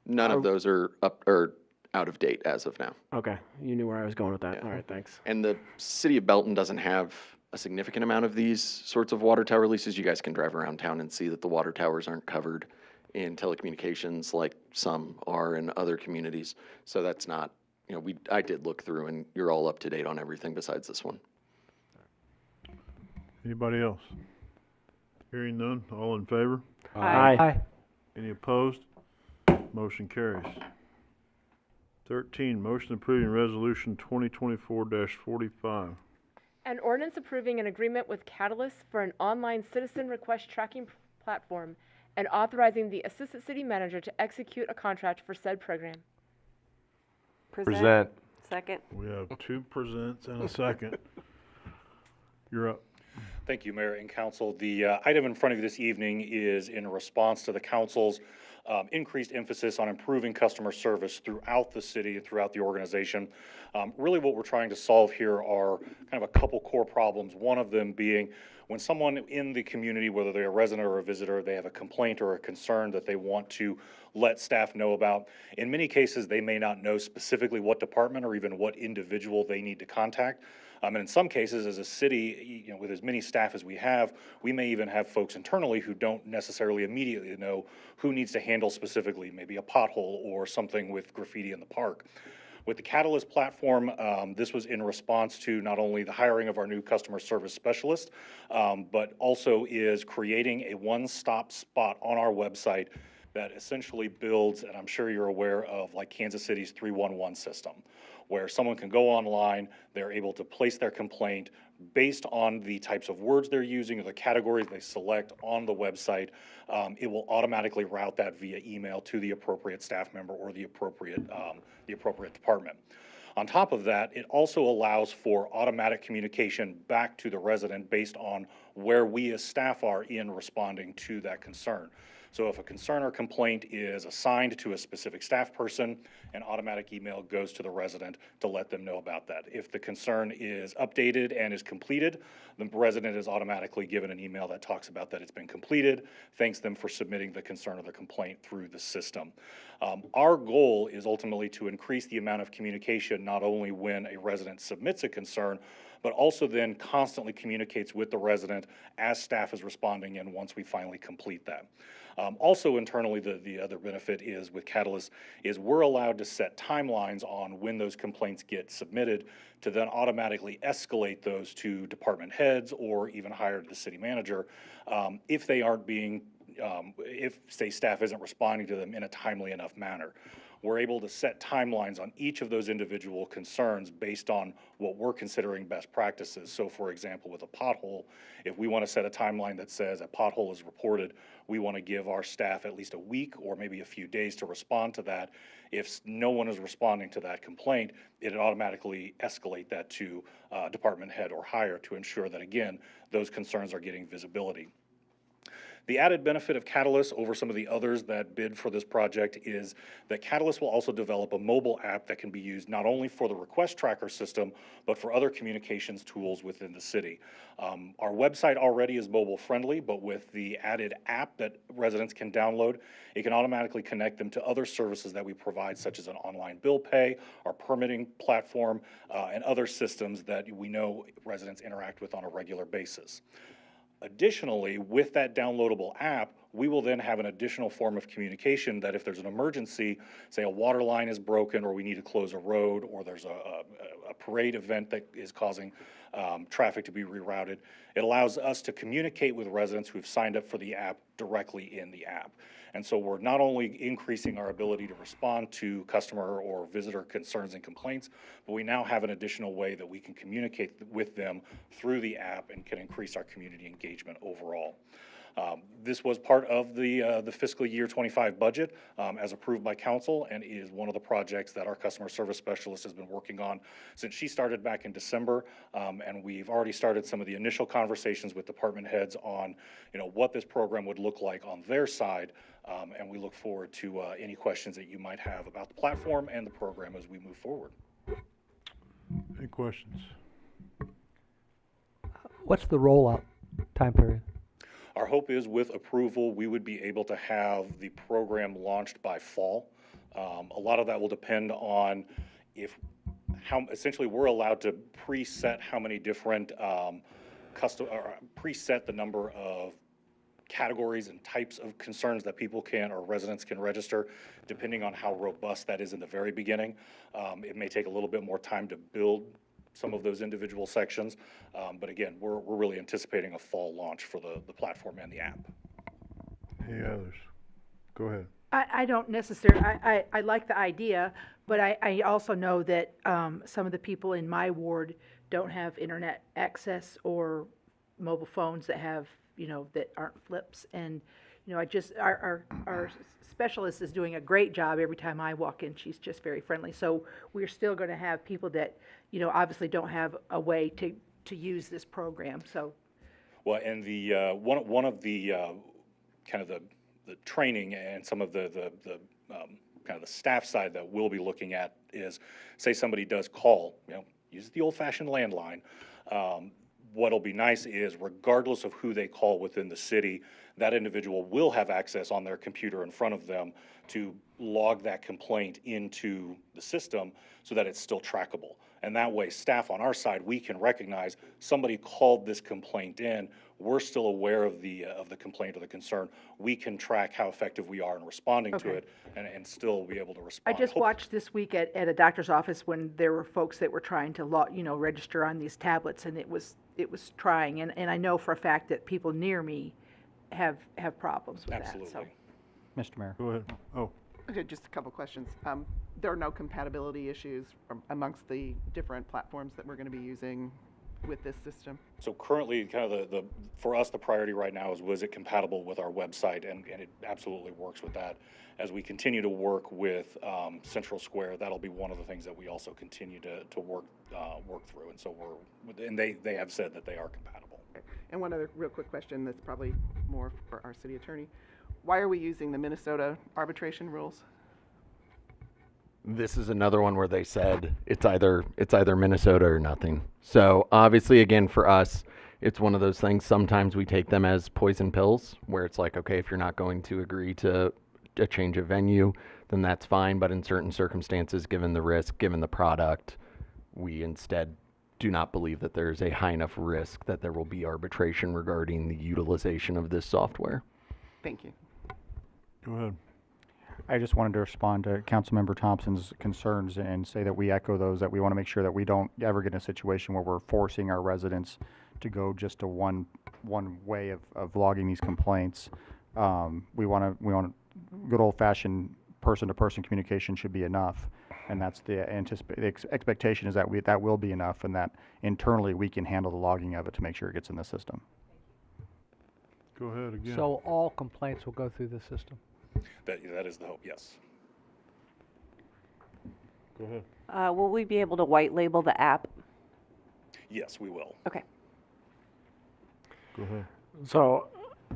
None of those are up or out of date as of now. Okay, you knew where I was going with that. Yeah. All right, thanks. And the city of Belton doesn't have a significant amount of these sorts of water tower leases. You guys can drive around town and see that the water towers aren't covered in telecommunications like some are in other communities. So that's not, I did look through, and you're all up to date on everything besides this one. Anybody else? Hearing none, all in favor? Aye. Any opposed? Motion carries. 13, motion approving resolution 2024-45. An ordinance approving an agreement with Catalyst for an online citizen request tracking platform and authorizing the Assistant City Manager to execute a contract for said program. Present. Second. We have 2 presents and a second. You're up. Thank you, Mayor and Council. The item in front of you this evening is in response to the Council's increased emphasis on improving customer service throughout the city and throughout the organization. Really what we're trying to solve here are kind of a couple core problems. One of them being when someone in the community, whether they're a resident or a visitor, they have a complaint or a concern that they want to let staff know about. In many cases, they may not know specifically what department or even what individual they need to contact. And in some cases, as a city, with as many staff as we have, we may even have folks internally who don't necessarily immediately know who needs to handle specifically, maybe a pothole or something with graffiti in the park. With the Catalyst platform, this was in response to not only the hiring of our new customer service specialist, but also is creating a one-stop spot on our website that essentially builds, and I'm sure you're aware of, like Kansas City's 311 system, where someone can go online, they're able to place their complaint based on the types of words they're using or the categories they select on the website. It will automatically route that via email to the appropriate staff member or the appropriate department. On top of that, it also allows for automatic communication back to the resident based on where we as staff are in responding to that concern. So if a concern or complaint is assigned to a specific staff person, an automatic email goes to the resident to let them know about that. If the concern is updated and is completed, the resident is automatically given an email that talks about that it's been completed, thanks them for submitting the concern or the complaint through the system. Our goal is ultimately to increase the amount of communication, not only when a resident submits a concern, but also then constantly communicates with the resident as staff is responding and once we finally complete that. Also internally, the other benefit is with Catalyst is we're allowed to set timelines on when those complaints get submitted to then automatically escalate those to department heads or even higher to the city manager if they aren't being, if say staff isn't responding to them in a timely enough manner. We're able to set timelines on each of those individual concerns based on what we're considering best practices. So for example, with a pothole, if we want to set a timeline that says a pothole is reported, we want to give our staff at least a week or maybe a few days to respond to that. If no one is responding to that complaint, it'd automatically escalate that to department head or higher to ensure that, again, those concerns are getting visibility. The added benefit of Catalyst over some of the others that bid for this project is that Catalyst will also develop a mobile app that can be used not only for the request tracker system, but for other communications tools within the city. Our website already is mobile friendly, but with the added app that residents can download, it can automatically connect them to other services that we provide, such as an online bill pay, our permitting platform, and other systems that we know residents interact with on a regular basis. Additionally, with that downloadable app, we will then have an additional form of communication that if there's an emergency, say a water line is broken or we need to close a road or there's a parade event that is causing traffic to be rerouted, it allows us to communicate with residents who have signed up for the app directly in the app. And so we're not only increasing our ability to respond to customer or visitor concerns and complaints, but we now have an additional way that we can communicate with them through the app and can increase our community engagement overall. This was part of the fiscal year 25 budget as approved by council and is one of the projects that our customer service specialist has been working on since she started back in December. And we've already started some of the initial conversations with department heads on, what this program would look like on their side. And we look forward to any questions that you might have about the platform and the program as we move forward. Any questions? What's the rollout time period? Our hope is with approval, we would be able to have the program launched by fall. A lot of that will depend on essentially we're allowed to preset how many different preset the number of categories and types of concerns that people can or residents can register, depending on how robust that is in the very beginning. It may take a little bit more time to build some of those individual sections. But again, we're really anticipating a fall launch for the platform and the app. Any others? Go ahead. I don't necessarily, I like the idea, but I also know that some of the people in my ward don't have internet access or mobile phones that have, that aren't flips. And, our specialist is doing a great job every time I walk in. She's just very friendly. So we're still going to have people that, obviously don't have a way to use this program. So. Well, and the one of the kind of the training and some of the kind of the staff side that we'll be looking at is, say somebody does call, use the old-fashioned landline. What'll be nice is, regardless of who they call within the city, that individual will have access on their computer in front of them to log that complaint into the system so that it's still trackable. And that way, staff on our side, we can recognize somebody called this complaint in. We're still aware of the complaint or the concern. We can track how effective we are in responding to it and still be able to respond. I just watched this week at a doctor's office when there were folks that were trying to register on these tablets, and it was trying. And I know for a fact that people near me have problems with that. So. Mr. Mayor. Go ahead. Oh. Okay, just a couple questions. There are no compatibility issues amongst the different platforms that we're going to be using with this system? So currently, kind of for us, the priority right now is, was it compatible with our website? And it absolutely works with that. As we continue to work with Central Square, that'll be one of the things that we also continue to work through. And so they have said that they are compatible. And one other real quick question that's probably more for our city attorney. Why are we using the Minnesota arbitration rules? This is another one where they said it's either Minnesota or nothing. So obviously, again, for us, it's one of those things. Sometimes we take them as poison pills, where it's like, okay, if you're not going to agree to a change of venue, then that's fine. But in certain circumstances, given the risk, given the product, we instead do not believe that there is a high enough risk that there will be arbitration regarding the utilization of this software. Thank you. Go ahead. I just wanted to respond to Councilmember Thompson's concerns and say that we echo those, that we want to make sure that we don't ever get in a situation where we're forcing our residents to go just to one way of logging these complaints. We want good old-fashioned person-to-person communication should be enough, and that's the expectation is that that will be enough, and that internally we can handle the logging of it to make sure it gets in the system. Go ahead again. So all complaints will go through the system? That is the hope, yes. Go ahead. Will we be able to white label the app? Yes, we will. Okay. Go ahead. So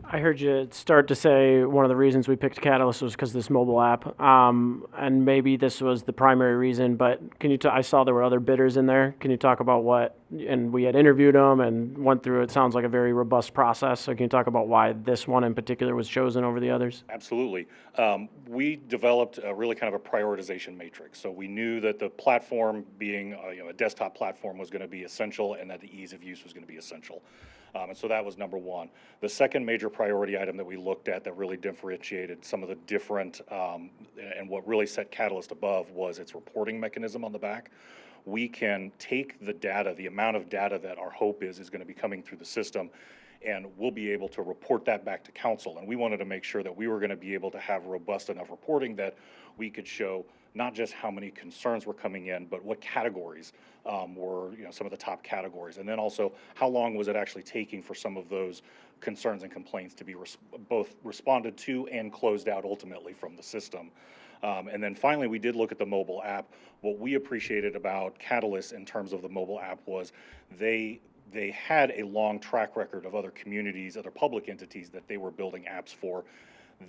I heard you start to say one of the reasons we picked Catalyst was because of this mobile app, and maybe this was the primary reason, but can you I saw there were other bidders in there. Can you talk about what, and we had interviewed them and went through, it sounds like a very robust process, so can you talk about why this one in particular was chosen over the others? Absolutely. We developed a really kind of a prioritization matrix. So we knew that the platform being a desktop platform was going to be essential, and that the ease of use was going to be essential. And so that was number one. The second major priority item that we looked at that really differentiated some of the different, and what really set Catalyst above was its reporting mechanism on the back. We can take the data, the amount of data that our hope is going to be coming through the system, and we'll be able to report that back to council. And we wanted to make sure that we were going to be able to have robust enough reporting that we could show not just how many concerns were coming in, but what categories were, some of the top categories. And then also, how long was it actually taking for some of those concerns and complaints to be both responded to and closed out ultimately from the system. And then finally, we did look at the mobile app. What we appreciated about Catalyst in terms of the mobile app was they had a long track record of other communities, other public entities that they were building apps for.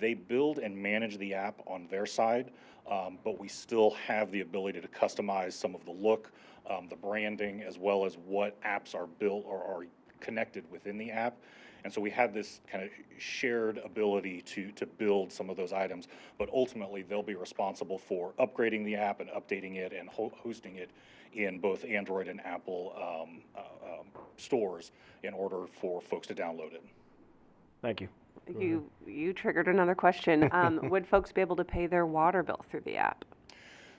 They build and manage the app on their side, but we still have the ability to customize some of the look, the branding, as well as what apps are built or are connected within the app. And so we had this kind of shared ability to build some of those items, but ultimately they'll be responsible for upgrading the app and updating it and hosting it in both Android and Apple stores in order for folks to download it. Thank you. You triggered another question. Would folks be able to pay their water bill through the app?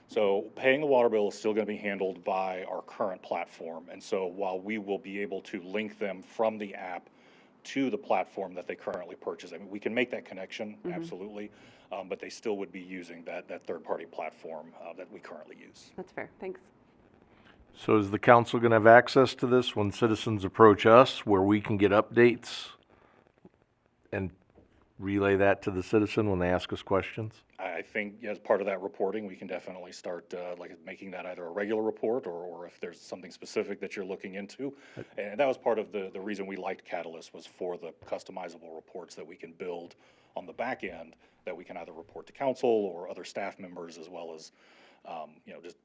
So paying the water bill is still going to be handled by our current platform. And so while we will be able to link them from the app to the platform that they currently purchase, I mean, we can make that connection, absolutely, but they still would be using that third-party platform that we currently use. That's fair. Thanks. So is the council going to have access to this when citizens approach us, where we can get updates and relay that to the citizen when they ask us questions? I think as part of that reporting, we can definitely start making that either a regular report or if there's something specific that you're looking into. And that was part of the reason we liked Catalyst, was for the customizable reports that we can build on the back end that we can either report to council or other staff members, as well as, just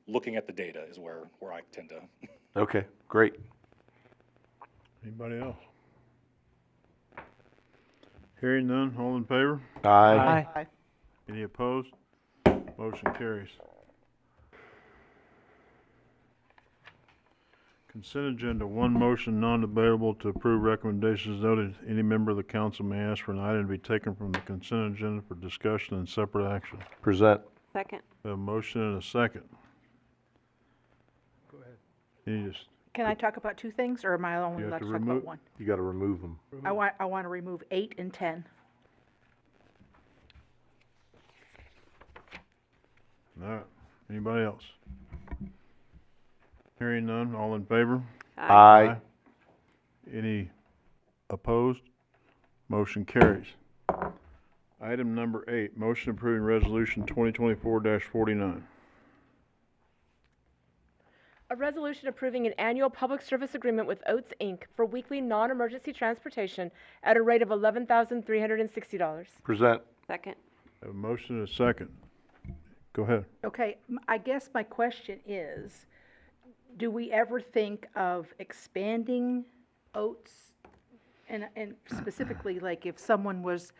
looking at the data is where I tend to. Okay, great. Anybody else? Hearing none, all in favor? Aye. Aye. Any opposed? Motion carries. Consent agenda, one motion non-debatable to approve recommendations noted. Any member of the council may ask for an item to be taken from the consent agenda for discussion and separate action. Present. Second. We have a motion and a second. Go ahead. Can I talk about two things, or am I only allowed to talk about one? You got to remove them. I want to remove 8 and 10. All right. Anybody else? Hearing none, all in favor? Aye. Any opposed? Motion carries. Item number 8, motion approving resolution 2024-49. A resolution approving an annual public service agreement with Oates, Inc. for weekly non-emergency transportation at a rate of $11,360. Present. Second. Have a motion and a second. Go ahead. Okay, I guess my question is, do we ever think of expanding Oates? And specifically, like if someone was,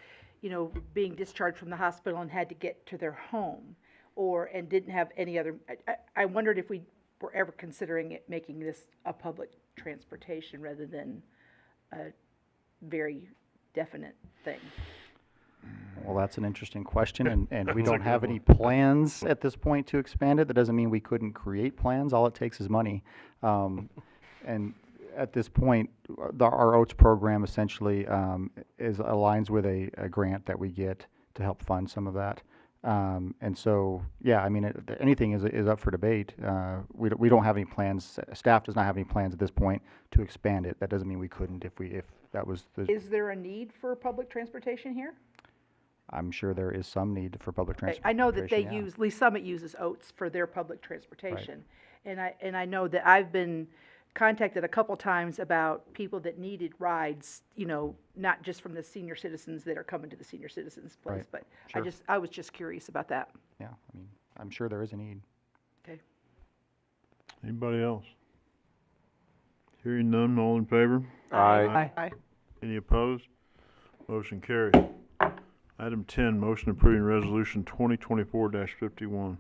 being discharged from the hospital and had to get to their home, and didn't have any other, I wondered if we were ever considering making this a public transportation rather than a very definite thing. Well, that's an interesting question, and we don't have any plans at this point to expand it. That doesn't mean we couldn't create plans. All it takes is money. And at this point, our OATS program essentially aligns with a grant that we get to help fund some of that. And so, yeah, I mean, anything is up for debate. We don't have any plans. Staff does not have any plans at this point to expand it. That doesn't mean we couldn't if that was the. Is there a need for public transportation here? I'm sure there is some need for public Okay, transportation. I know that they yeah. use, Lee Summit uses Oates for their public transportation. And I know that I've been contacted a couple times about people that needed rides, not just from the senior citizens that are coming to the senior citizens place, Right. but Sure. I was just curious about that. Yeah, I mean, I'm sure there is a need. Okay. Anybody else? Hearing none, all in favor? Aye. Aye. Any opposed? Motion carries. Item 10, motion approving resolution 2024-51.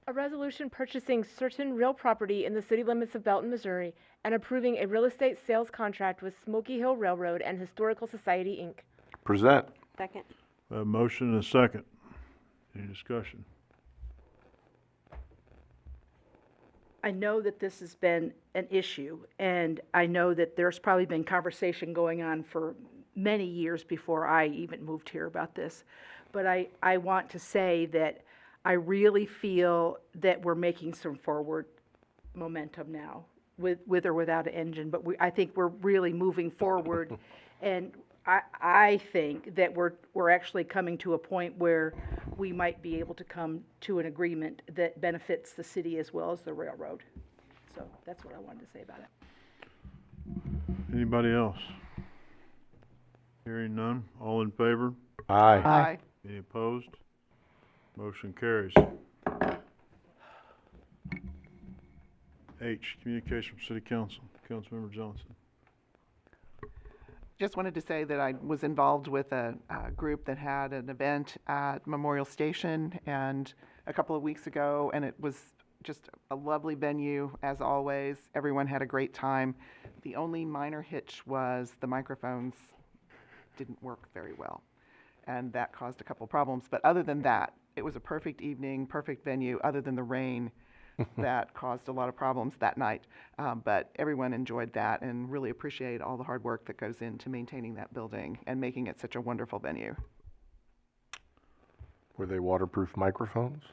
A resolution purchasing certain real property in the city limits of Belton, Missouri, and approving a real estate sales contract with Smoky Hill Railroad and Historical Society, Inc. Present. Second. A motion and a second. Any discussion? I know that this has been an issue, and I know that there's probably been conversation going on for many years before I even moved here about this. But I want to say that I really feel that we're making some forward momentum now, with or without an engine. But I think we're really moving forward, and I think that we're actually coming to a point where we might be able to come to an agreement that benefits the city as well as the railroad. So that's what I wanted to say about it. Anybody else? Hearing none, all in favor? Aye. Aye. Any opposed? Motion carries. H, communication from City Council. Councilmember Johnson. Just wanted to say that I was involved with a group that had an event at Memorial Station and a couple of weeks ago, and it was just a lovely venue as always. Everyone had a great time. The only minor hitch was the microphones didn't work very well, and that caused a couple problems. But other than that, it was a perfect evening, perfect venue, other than the rain that caused a lot of problems that night. But everyone enjoyed that and really appreciate all the hard work that goes into maintaining that building and making it such a wonderful venue. Were they waterproof microphones?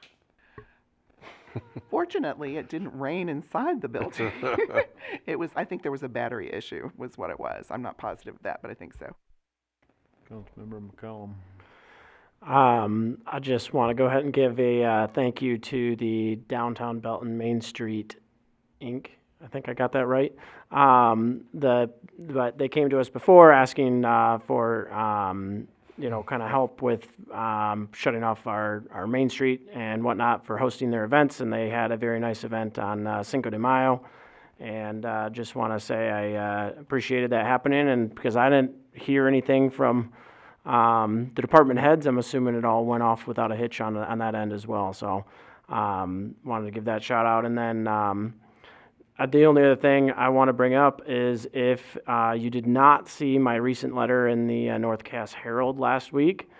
Fortunately, it didn't rain inside the building. I think there was a battery issue, was what it was. I'm not positive of that, but I think so. Councilmember McCollum. I just want to go ahead and give a thank you to the Downtown Belton Main Street Inc. I think I got that right. But they came to us before asking for kind of help with shutting off our Main Street and whatnot for hosting their events, and they had a very nice event on Cinco de Mayo. And just want to say I appreciated that happening, and because I didn't hear anything from the department heads, I'm assuming it all went off without a hitch on that end as well. So wanted to give that shout out. And then the only other thing I want to bring up is if you did not see my recent letter in the North Cass Herald last week,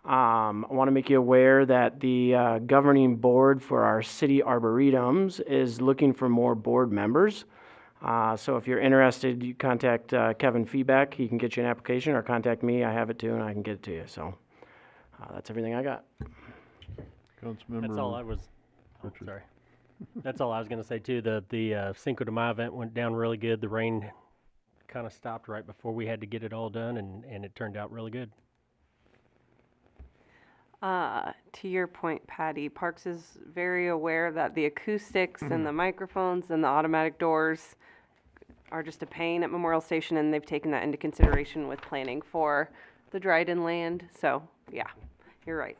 I want to make you aware that the governing board for our city arboretums is looking for more board members. So if you're interested, you contact Kevin Feeback. He can get you an application, or contact me. I have it too, and I can get it to you. So that's everything I got. Councilmember. That's all I was, Richard. sorry. That's all I was gonna say too. The Cinco de Mayo event went down really good. The rain kind of stopped right before we had to get it all done, and it turned out really good. To your point, Patty, Parks is very aware that the acoustics and the microphones and the automatic doors are just a pain at Memorial Station, and they've taken that into consideration with planning for the Dryden land. So, yeah, you're right.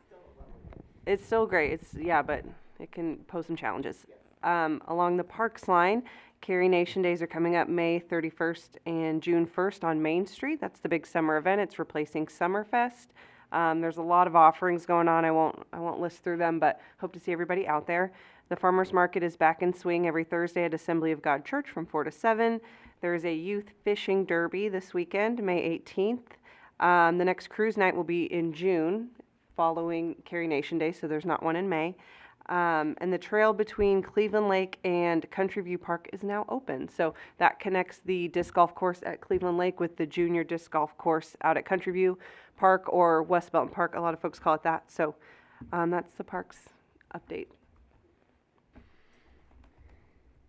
It's still great. But it can pose some challenges. Along the Parks line, Carrie Nation Days are coming up May 31st and June 1st on Main Street. That's the big summer event. It's replacing Summerfest. There's a lot of offerings going on. I won't list through them, but hope to see everybody out there. The farmers market is back in swing every Thursday at Assembly of God Church from 4 to 7. There is a youth fishing derby this weekend, May 18th. The next cruise night will be in June, following Carrie Nation Day, so there's not one in May. And the trail between Cleveland Lake and Country View Park is now open. So that connects the disc golf course at Cleveland Lake with the junior disc golf course out at Country View Park, or West Belton Park. A lot of folks call it that. So that's the parks update.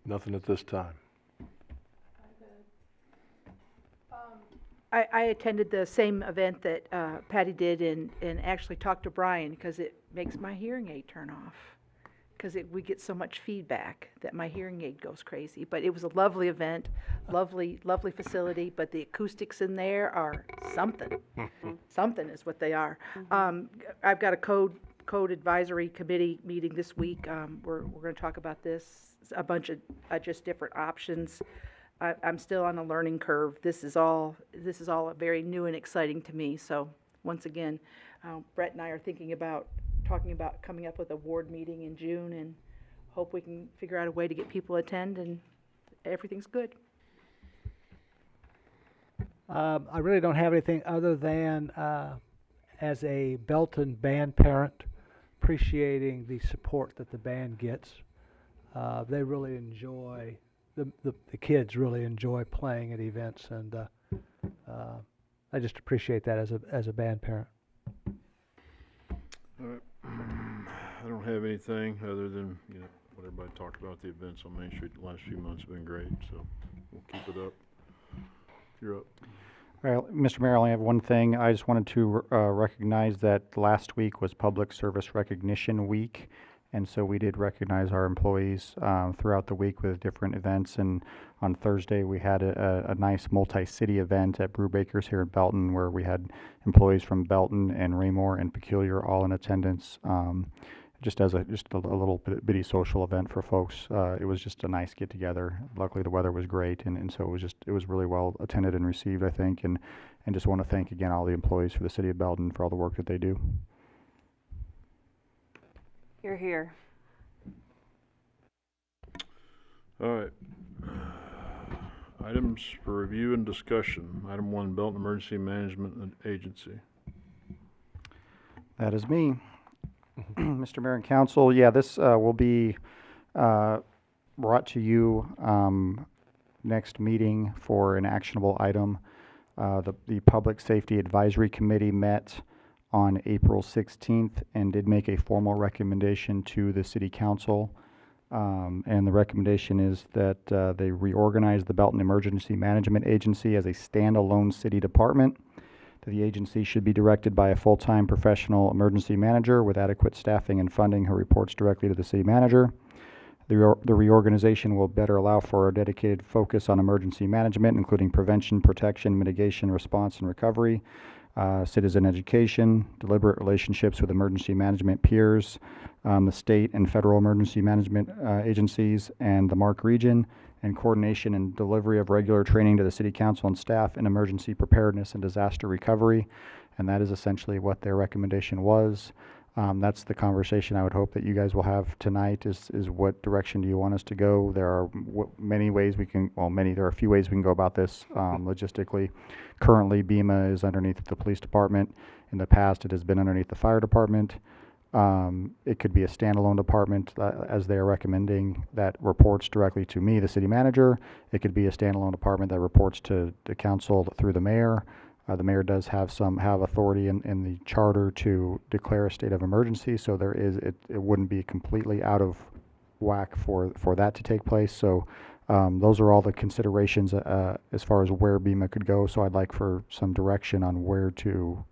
Nothing at this time. I attended the same event that Patty did and actually talked to Brian because it makes my hearing aid turn off. Because we get so much feedback that my hearing aid goes crazy. But it was a lovely event, lovely facility, but the acoustics in there are something. Something is what they are. I've got a code advisory committee meeting this week. We're going to talk about this, a bunch of just different options. I'm still on a learning curve. This is all very new and exciting to me. So once again, Brett and I are talking about coming up with a ward meeting in June, and hope we can figure out a way to get people to attend, and everything's good. I really don't have anything other than, as a Belton band parent, appreciating the support that the band gets. They really enjoy, the kids really enjoy playing at events, and I just appreciate that as a band parent. All right. I don't have anything other than, what everybody talked about. The events on Main Street the last few months have been great, so we'll keep it up. You're up. All right, Mr. Mayor, I only have one thing. I just wanted to recognize that last week was Public Service Recognition Week, and so we did recognize our employees throughout the week with different events. And on Thursday, we had a nice multi-city event at Brewbakers here in Belton, where we had employees from Belton and Raymore and Peculiar all in attendance. Just a little bitty social event for folks. It was just a nice get together. Luckily the weather was great, and so it was really well attended and received, I think, and just want to thank again all the employees for the city of Belton for all the work that they do. You're here. All right. Items for review and discussion. Item 1, Belton Emergency Management Agency. That is me. Mr. Mayor and Council, this will be brought to you next meeting for an actionable item. The Public Safety Advisory Committee met on April 16th and did make a formal recommendation to the City Council. And the recommendation is that they reorganize the Belton Emergency Management Agency as a standalone city department. The agency should be directed by a full-time professional emergency manager with adequate staffing and funding who reports directly to the city manager. The reorganization will better allow for a dedicated focus on emergency management, including prevention, protection, mitigation, response, and recovery, citizen education, deliberate relationships with emergency management peers, the state and federal emergency management agencies, and the MARC region, and coordination and delivery of regular training to the city council and staff in emergency preparedness and disaster recovery. And that is essentially what their recommendation was. That's the conversation I would hope that you guys will have tonight is what direction do you want us to go? There are many ways there are a few ways we can go about this logistically. Currently, BEMA is underneath the police department. In the past, it has been underneath the fire department. It could be a standalone department, as they are recommending, that reports directly to me, the city manager. It could be a standalone department that reports to the council through the mayor. The mayor does have authority in the charter to declare a state of emergency, so it wouldn't be completely out of whack for that to take place. So those are all the considerations as far as where BEMA could go. So I'd like for some direction on where to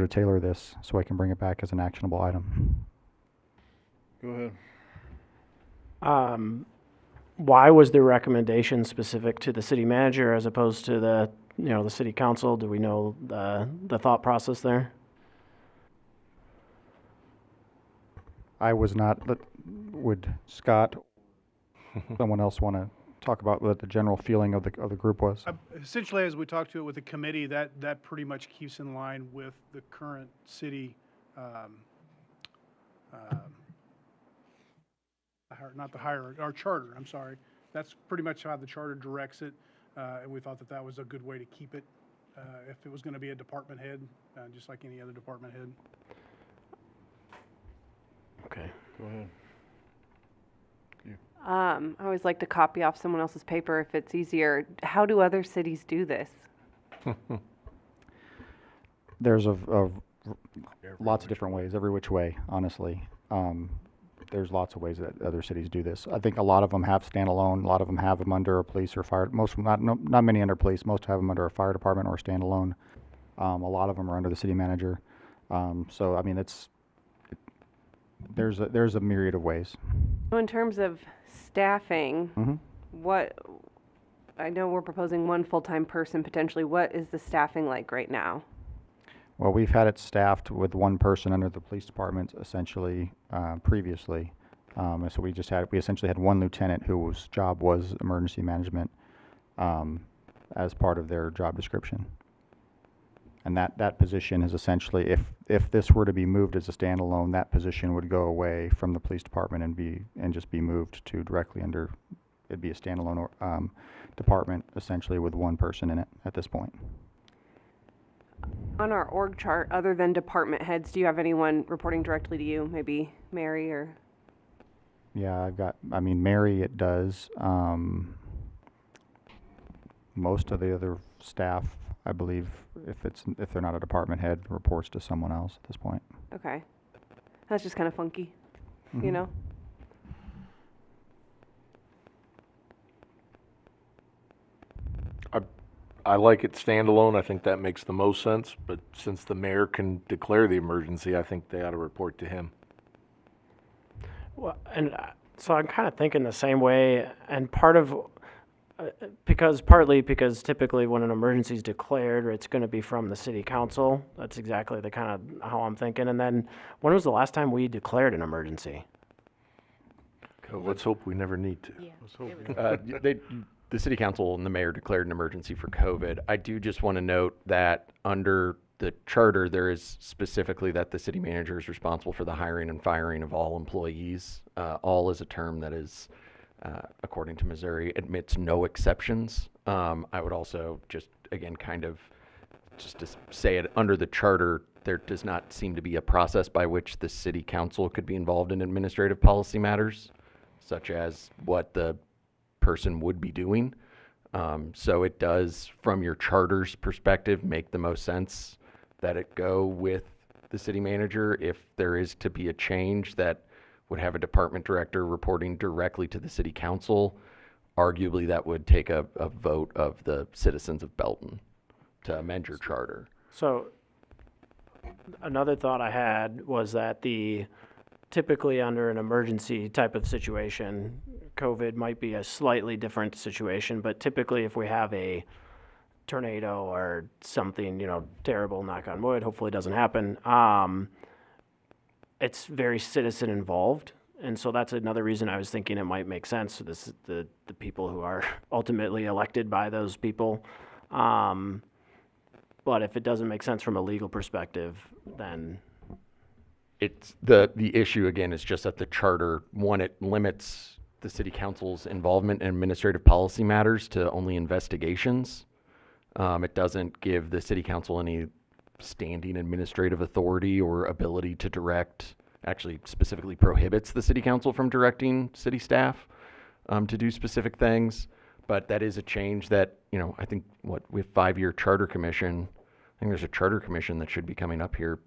tailor this so I can bring it back as an actionable item. Go ahead. Why was the recommendation specific to the city manager as opposed to the city council? Do we know the thought process there? I was not, would Scott, someone else want to talk about what the general feeling of the group was? Essentially, as we talked to it with the committee, that pretty much keeps in line with the current city, our charter, I'm sorry. That's pretty much how the charter directs it, and we thought that was a good way to keep it, if it was going to be a department head, just like any other department head. Okay. Go ahead. I always like to copy off someone else's paper if it's easier. How do other cities do this? There's lots of different ways, every which way, honestly. There's lots of ways that other cities do this. I think a lot of them have standalone. A lot of them have them under a police or fire. Most of them, not many under police. Most have them under a fire department or standalone. A lot of them are under the city manager. So I mean, there's a myriad of ways. So in terms of staffing, I know we're proposing one full-time person potentially. What is the staffing like right now? Well, we've had it staffed with one person under the police department essentially previously. So we essentially had one lieutenant whose job was emergency management as part of their job description. And that position is essentially, if this were to be moved as a standalone, that position would go away from the police department and just be moved to directly under, it'd be a standalone department essentially with one person in it at this point. On our org chart, other than department heads, do you have anyone reporting directly to you? Maybe Mary or? Yeah, Mary, it does. Most of the other staff, I believe, if they're not a department head, reports to someone else at this point. Okay. That's just kind of funky, you know? I like it standalone. I think that makes the most sense, but since the mayor can declare the emergency, I think they ought to report to him. Well, and so I'm kind of thinking the same way, and partly because typically when an emergency is declared, it's going to be from the city council. That's exactly the kind of how I'm thinking. And then, when was the last time we declared an emergency? Let's hope we never need to. Yeah. Let's hope. The city council and the mayor declared an emergency for COVID. I do just want to note that under the charter, there is specifically that the city manager is responsible for the hiring and firing of all employees. All is a term that is, according to Missouri, admits no exceptions. I would also just to say it, under the charter, there does not seem to be a process by which the city council could be involved in administrative policy matters, such as what the person would be doing. So it does, from your charter's perspective, make the most sense that it go with the city manager. If there is to be a change that would have a department director reporting directly to the city council, arguably that would take a vote of the citizens of Belton to amend your charter. So another thought I had was that typically under an emergency type of situation, COVID might be a slightly different situation, but typically if we have a tornado or something, terrible, knock on wood, hopefully it doesn't happen, it's very citizen involved. And so that's another reason I was thinking it might make sense. This is the people who are ultimately elected by those people. But if it doesn't make sense from a legal perspective, then It's the issue again is just that the charter, one, it limits the city council's involvement in administrative policy matters to only investigations. It doesn't give the city council any standing administrative authority or ability to direct, actually specifically prohibits the city council from directing city staff to do specific things. But that is a change that, I think with 5-year charter commission, I think there's a charter commission that should be coming up here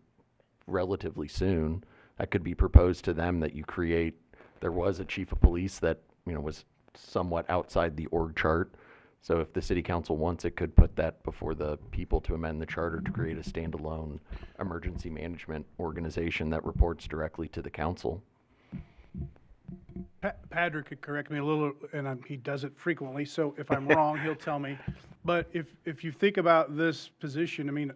relatively soon. That could be proposed to them that you create there was a chief of police that, was somewhat outside the org chart. So if the city council wants, it could put that before the people to amend the charter to create a standalone emergency management organization that reports directly to the council. Patrick could correct me a little, and he does it frequently, so if I'm wrong, he'll tell me. But if you think about this position, I mean,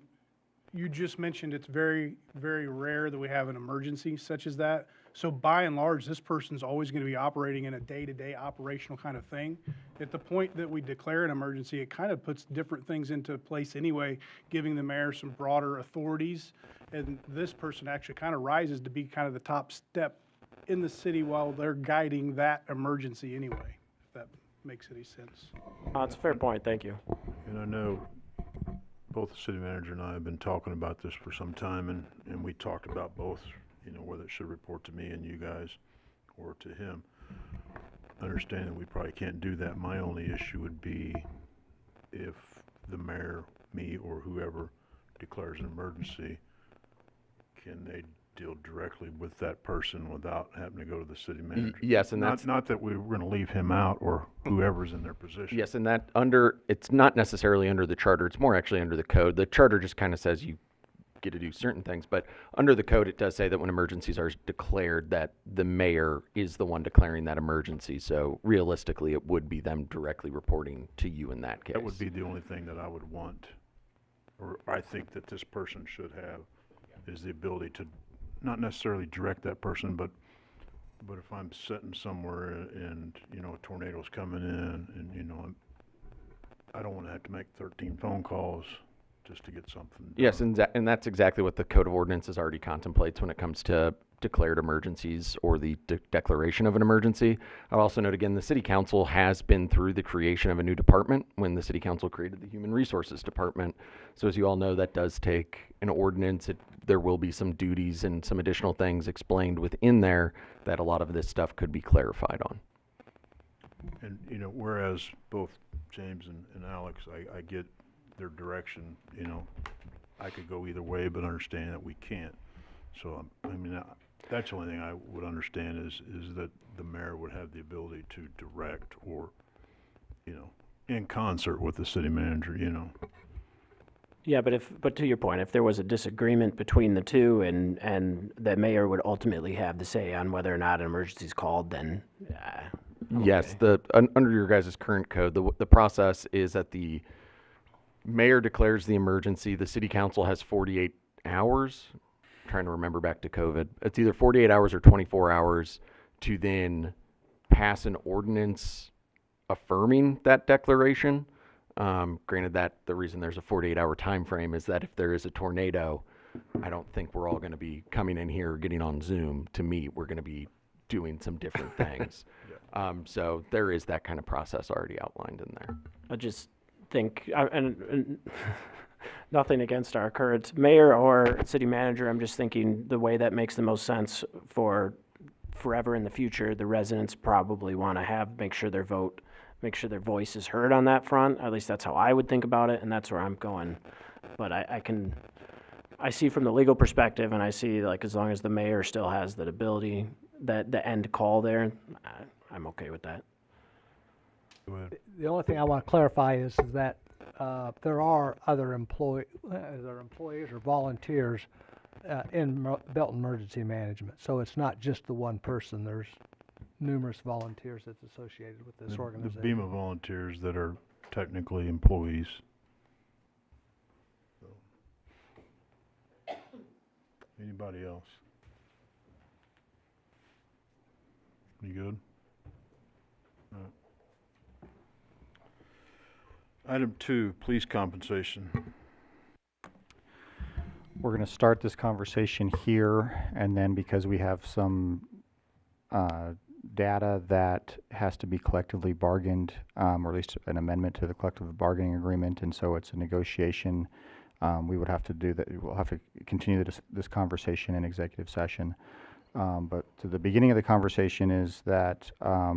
you just mentioned it's very, very rare that we have an emergency such as that. So by and large, this person's always going to be operating in a day-to-day operational kind of thing. At the point that we declare an emergency, it kind of puts different things into place anyway, giving the mayor some broader authorities. And this person actually kind of rises to be kind of the top step in the city while they're guiding that emergency anyway, if that makes any sense. That's a fair point, thank you. And I know both the city manager and I have been talking about this for some time, and we talked about both, whether it should report to me and you guys or to him. Understanding we probably can't do that. My only issue would be if the mayor, me, or whoever declares an emergency, can they deal directly with that person without having to go to the city manager? Yes, and that's not that we were going to leave him out or whoever's in their position. yes, and that it's not necessarily under the charter. It's more actually under the code. The charter just kind of says you get to do certain things, but under the code, it does say that when emergencies are declared, that the mayor is the one declaring that emergency. So realistically, it would be them directly reporting to you in that case. That would be the only thing that I would want, or I think that this person should have, is the ability to not necessarily direct that person, but if I'm sitting somewhere and, a tornado's coming in and, I don't want to have to make 13 phone calls just to get something done. Yes, and that's exactly what the Code of Ordinances already contemplates when it comes to declared emergencies or the declaration of an emergency. I'll also note again, the City Council has been through the creation of a new department when the City Council created the Human Resources Department. So as you all know, that does take an ordinance. There will be some duties and some additional things explained within there that a lot of this stuff could be clarified on. And, whereas both James and Alex, I get their direction, I could go either way, but understand that we can't. So, that's the only thing I would understand is that the mayor would have the ability to direct or, in concert with the city manager, Yeah, but to your point, if there was a disagreement between the two and the mayor would ultimately have the say on whether or not an emergency is called, then Yes, under your guys' current code, the process is that the mayor declares the emergency. The city council has 48 hours. I'm trying to remember back to COVID. It's either 48 hours or 24 hours to then pass an ordinance affirming that declaration. Granted that the reason there's a 48-hour time frame is that if there is a tornado, I don't think we're all going to be coming in here getting on Zoom to meet. We're going to be doing some different things. So there is that kind of process already outlined in there. I just think, and nothing against our current mayor or city manager, I'm just thinking the way that makes the most sense for forever in the future, the residents probably want to make sure their voice is heard on that front. At least that's how I would think about it, and that's where I'm going. But I see from the legal perspective, and I see like as long as the mayor still has that ability, that the end call there, I'm okay with that. The only thing I want to clarify is that there are other employees or volunteers in Belton Emergency Management. So it's not just the one person. There's numerous volunteers that's associated with this organization. The beam of volunteers that are technically employees. So. Anybody else? You good? All right. Item 2, police compensation. We're going to start this conversation here, and then because we have some data that has to be collectively bargained, or at least an amendment to the collective bargaining agreement, and so it's a negotiation, we would have to do that. We'll have to continue this conversation in executive session. But to the beginning of the conversation is that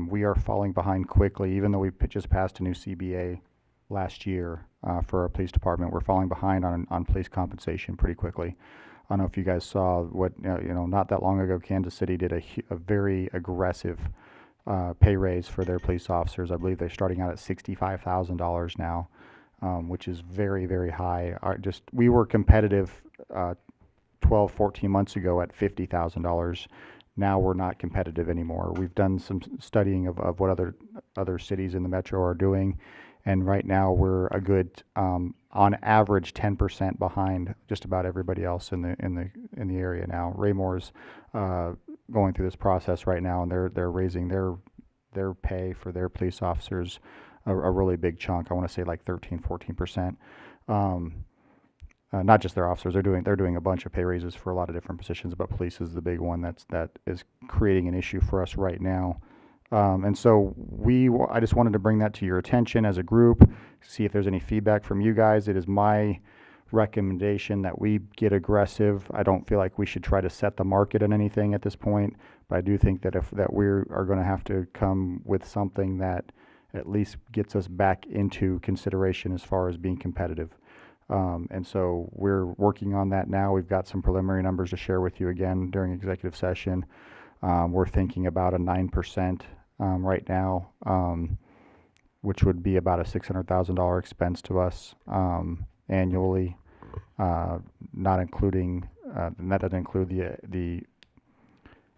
we are falling behind quickly, even though we just passed a new CBA last year for our police department. We're falling behind on police compensation pretty quickly. I don't know if you guys saw what, not that long ago, Kansas City did a very aggressive pay raise for their police officers. I believe they're starting out at $65,000 now, which is very, very high. We were competitive 12, 14 months ago at $50,000. Now we're not competitive anymore. We've done some studying of what other cities in the metro are doing, and right now we're a good, on average, 10% behind just about everybody else in the area now. Raymore's going through this process right now, and they're raising their pay for their police officers a really big chunk. I want to say like 13-14%. Not just their officers, they're doing a bunch of pay raises for a lot of different positions, but police is the big one that is creating an issue for us right now. And so I just wanted to bring that to your attention as a group, see if there's any feedback from you guys. It is my recommendation that we get aggressive. I don't feel like we should try to set the market on anything at this point, but I do think that that we are going to have to come with something that at least gets us back into consideration as far as being competitive. And so we're working on that now. We've got some preliminary numbers to share with you again during executive session. We're thinking about a 9% right now, which would be about a $600,000 expense to us annually, not including, and that doesn't include the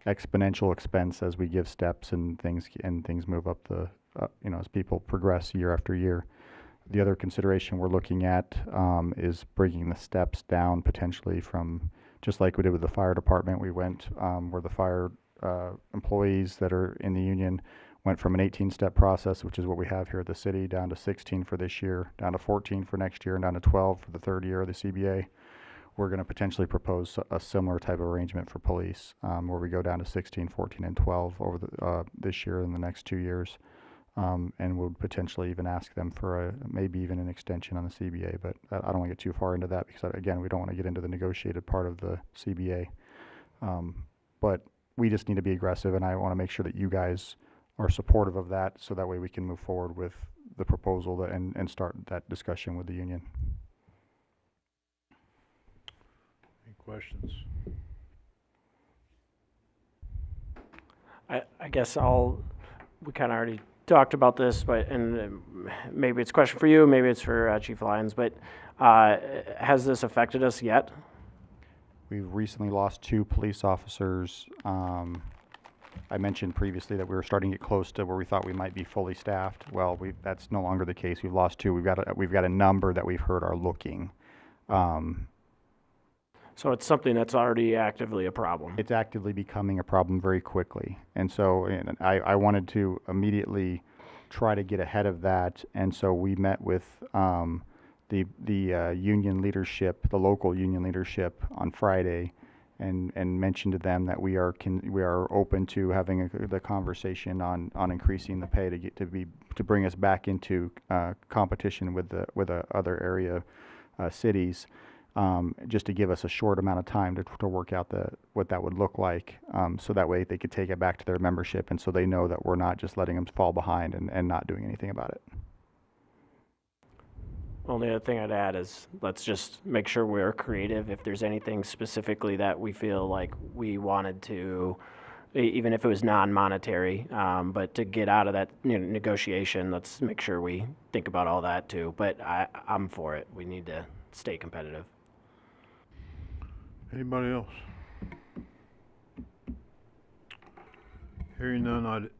exponential expense as we give steps and things move up as people progress year after year. The other consideration we're looking at is bringing the steps down potentially from, just like we did with the fire department. We went where the fire employees that are in the union went from an 18-step process, which is what we have here at the city, down to 16 for this year, down to 14 for next year, and down to 12 for the third year of the CBA. We're going to potentially propose a similar type of arrangement for police, where we go down to 16, 14, and 12 over this year and the next 2 years. And would potentially even ask them for maybe even an extension on the CBA, but I don't want to get too far into that because, again, we don't want to get into the negotiated part of the CBA. But we just need to be aggressive, and I want to make sure that you guys are supportive of that, so that way we can move forward with the proposal and start that discussion with the union. Any questions? I guess we kind of already talked about this, but maybe it's a question for you, maybe it's for Chief Lyons, but has this affected us yet? We've recently lost 2 police officers. I mentioned previously that we were starting to get close to where we thought we might be fully staffed. Well, that's no longer the case. We've lost 2. We've got a number that we've heard are looking. So it's something that's already actively a problem. It's actively becoming a problem very quickly. And so I wanted to immediately try to get ahead of that. And so we met with the union leadership, the local union leadership on Friday, and mentioned to them that we are open to having the conversation on increasing the pay to bring us back into competition with the other area cities. Just to give us a short amount of time to work out what that would look like, so that way they could take it back to their membership, and so they know that we're not just letting them fall behind and not doing anything about it. Only other thing I'd add is let's just make sure we're creative. If there's anything specifically that we feel like we wanted to, even if it was non-monetary, but to get out of that negotiation, let's make sure we think about all that too. But I'm for it. We need to stay competitive. Anybody else? Hearing none, I'd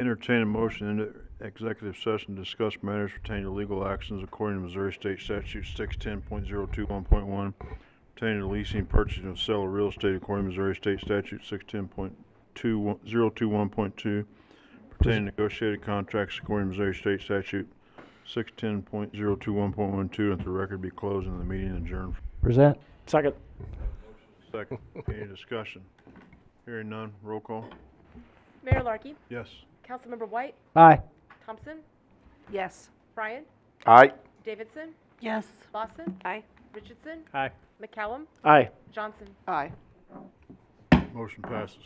entertain a motion in executive session to discuss matters pertaining to legal actions according to Missouri State Statute 610.021.1, pertaining to leasing, purchasing, and sale of real estate according to Missouri State Statute 610.021.2, pertaining to negotiated contracts according to Missouri State Statute 610.021.12, and the record be closed and the meeting adjourned. Present. Second. Second. Any discussion? Hearing none, roll call. Mayor Larkey, Yes. Councilmember White, Aye. Thompson, Yes. Bryan, Aye. Davidson, Yes. Lawson, Aye. Richardson, Aye. McCallum, Aye. Johnson. Aye. Motion passes.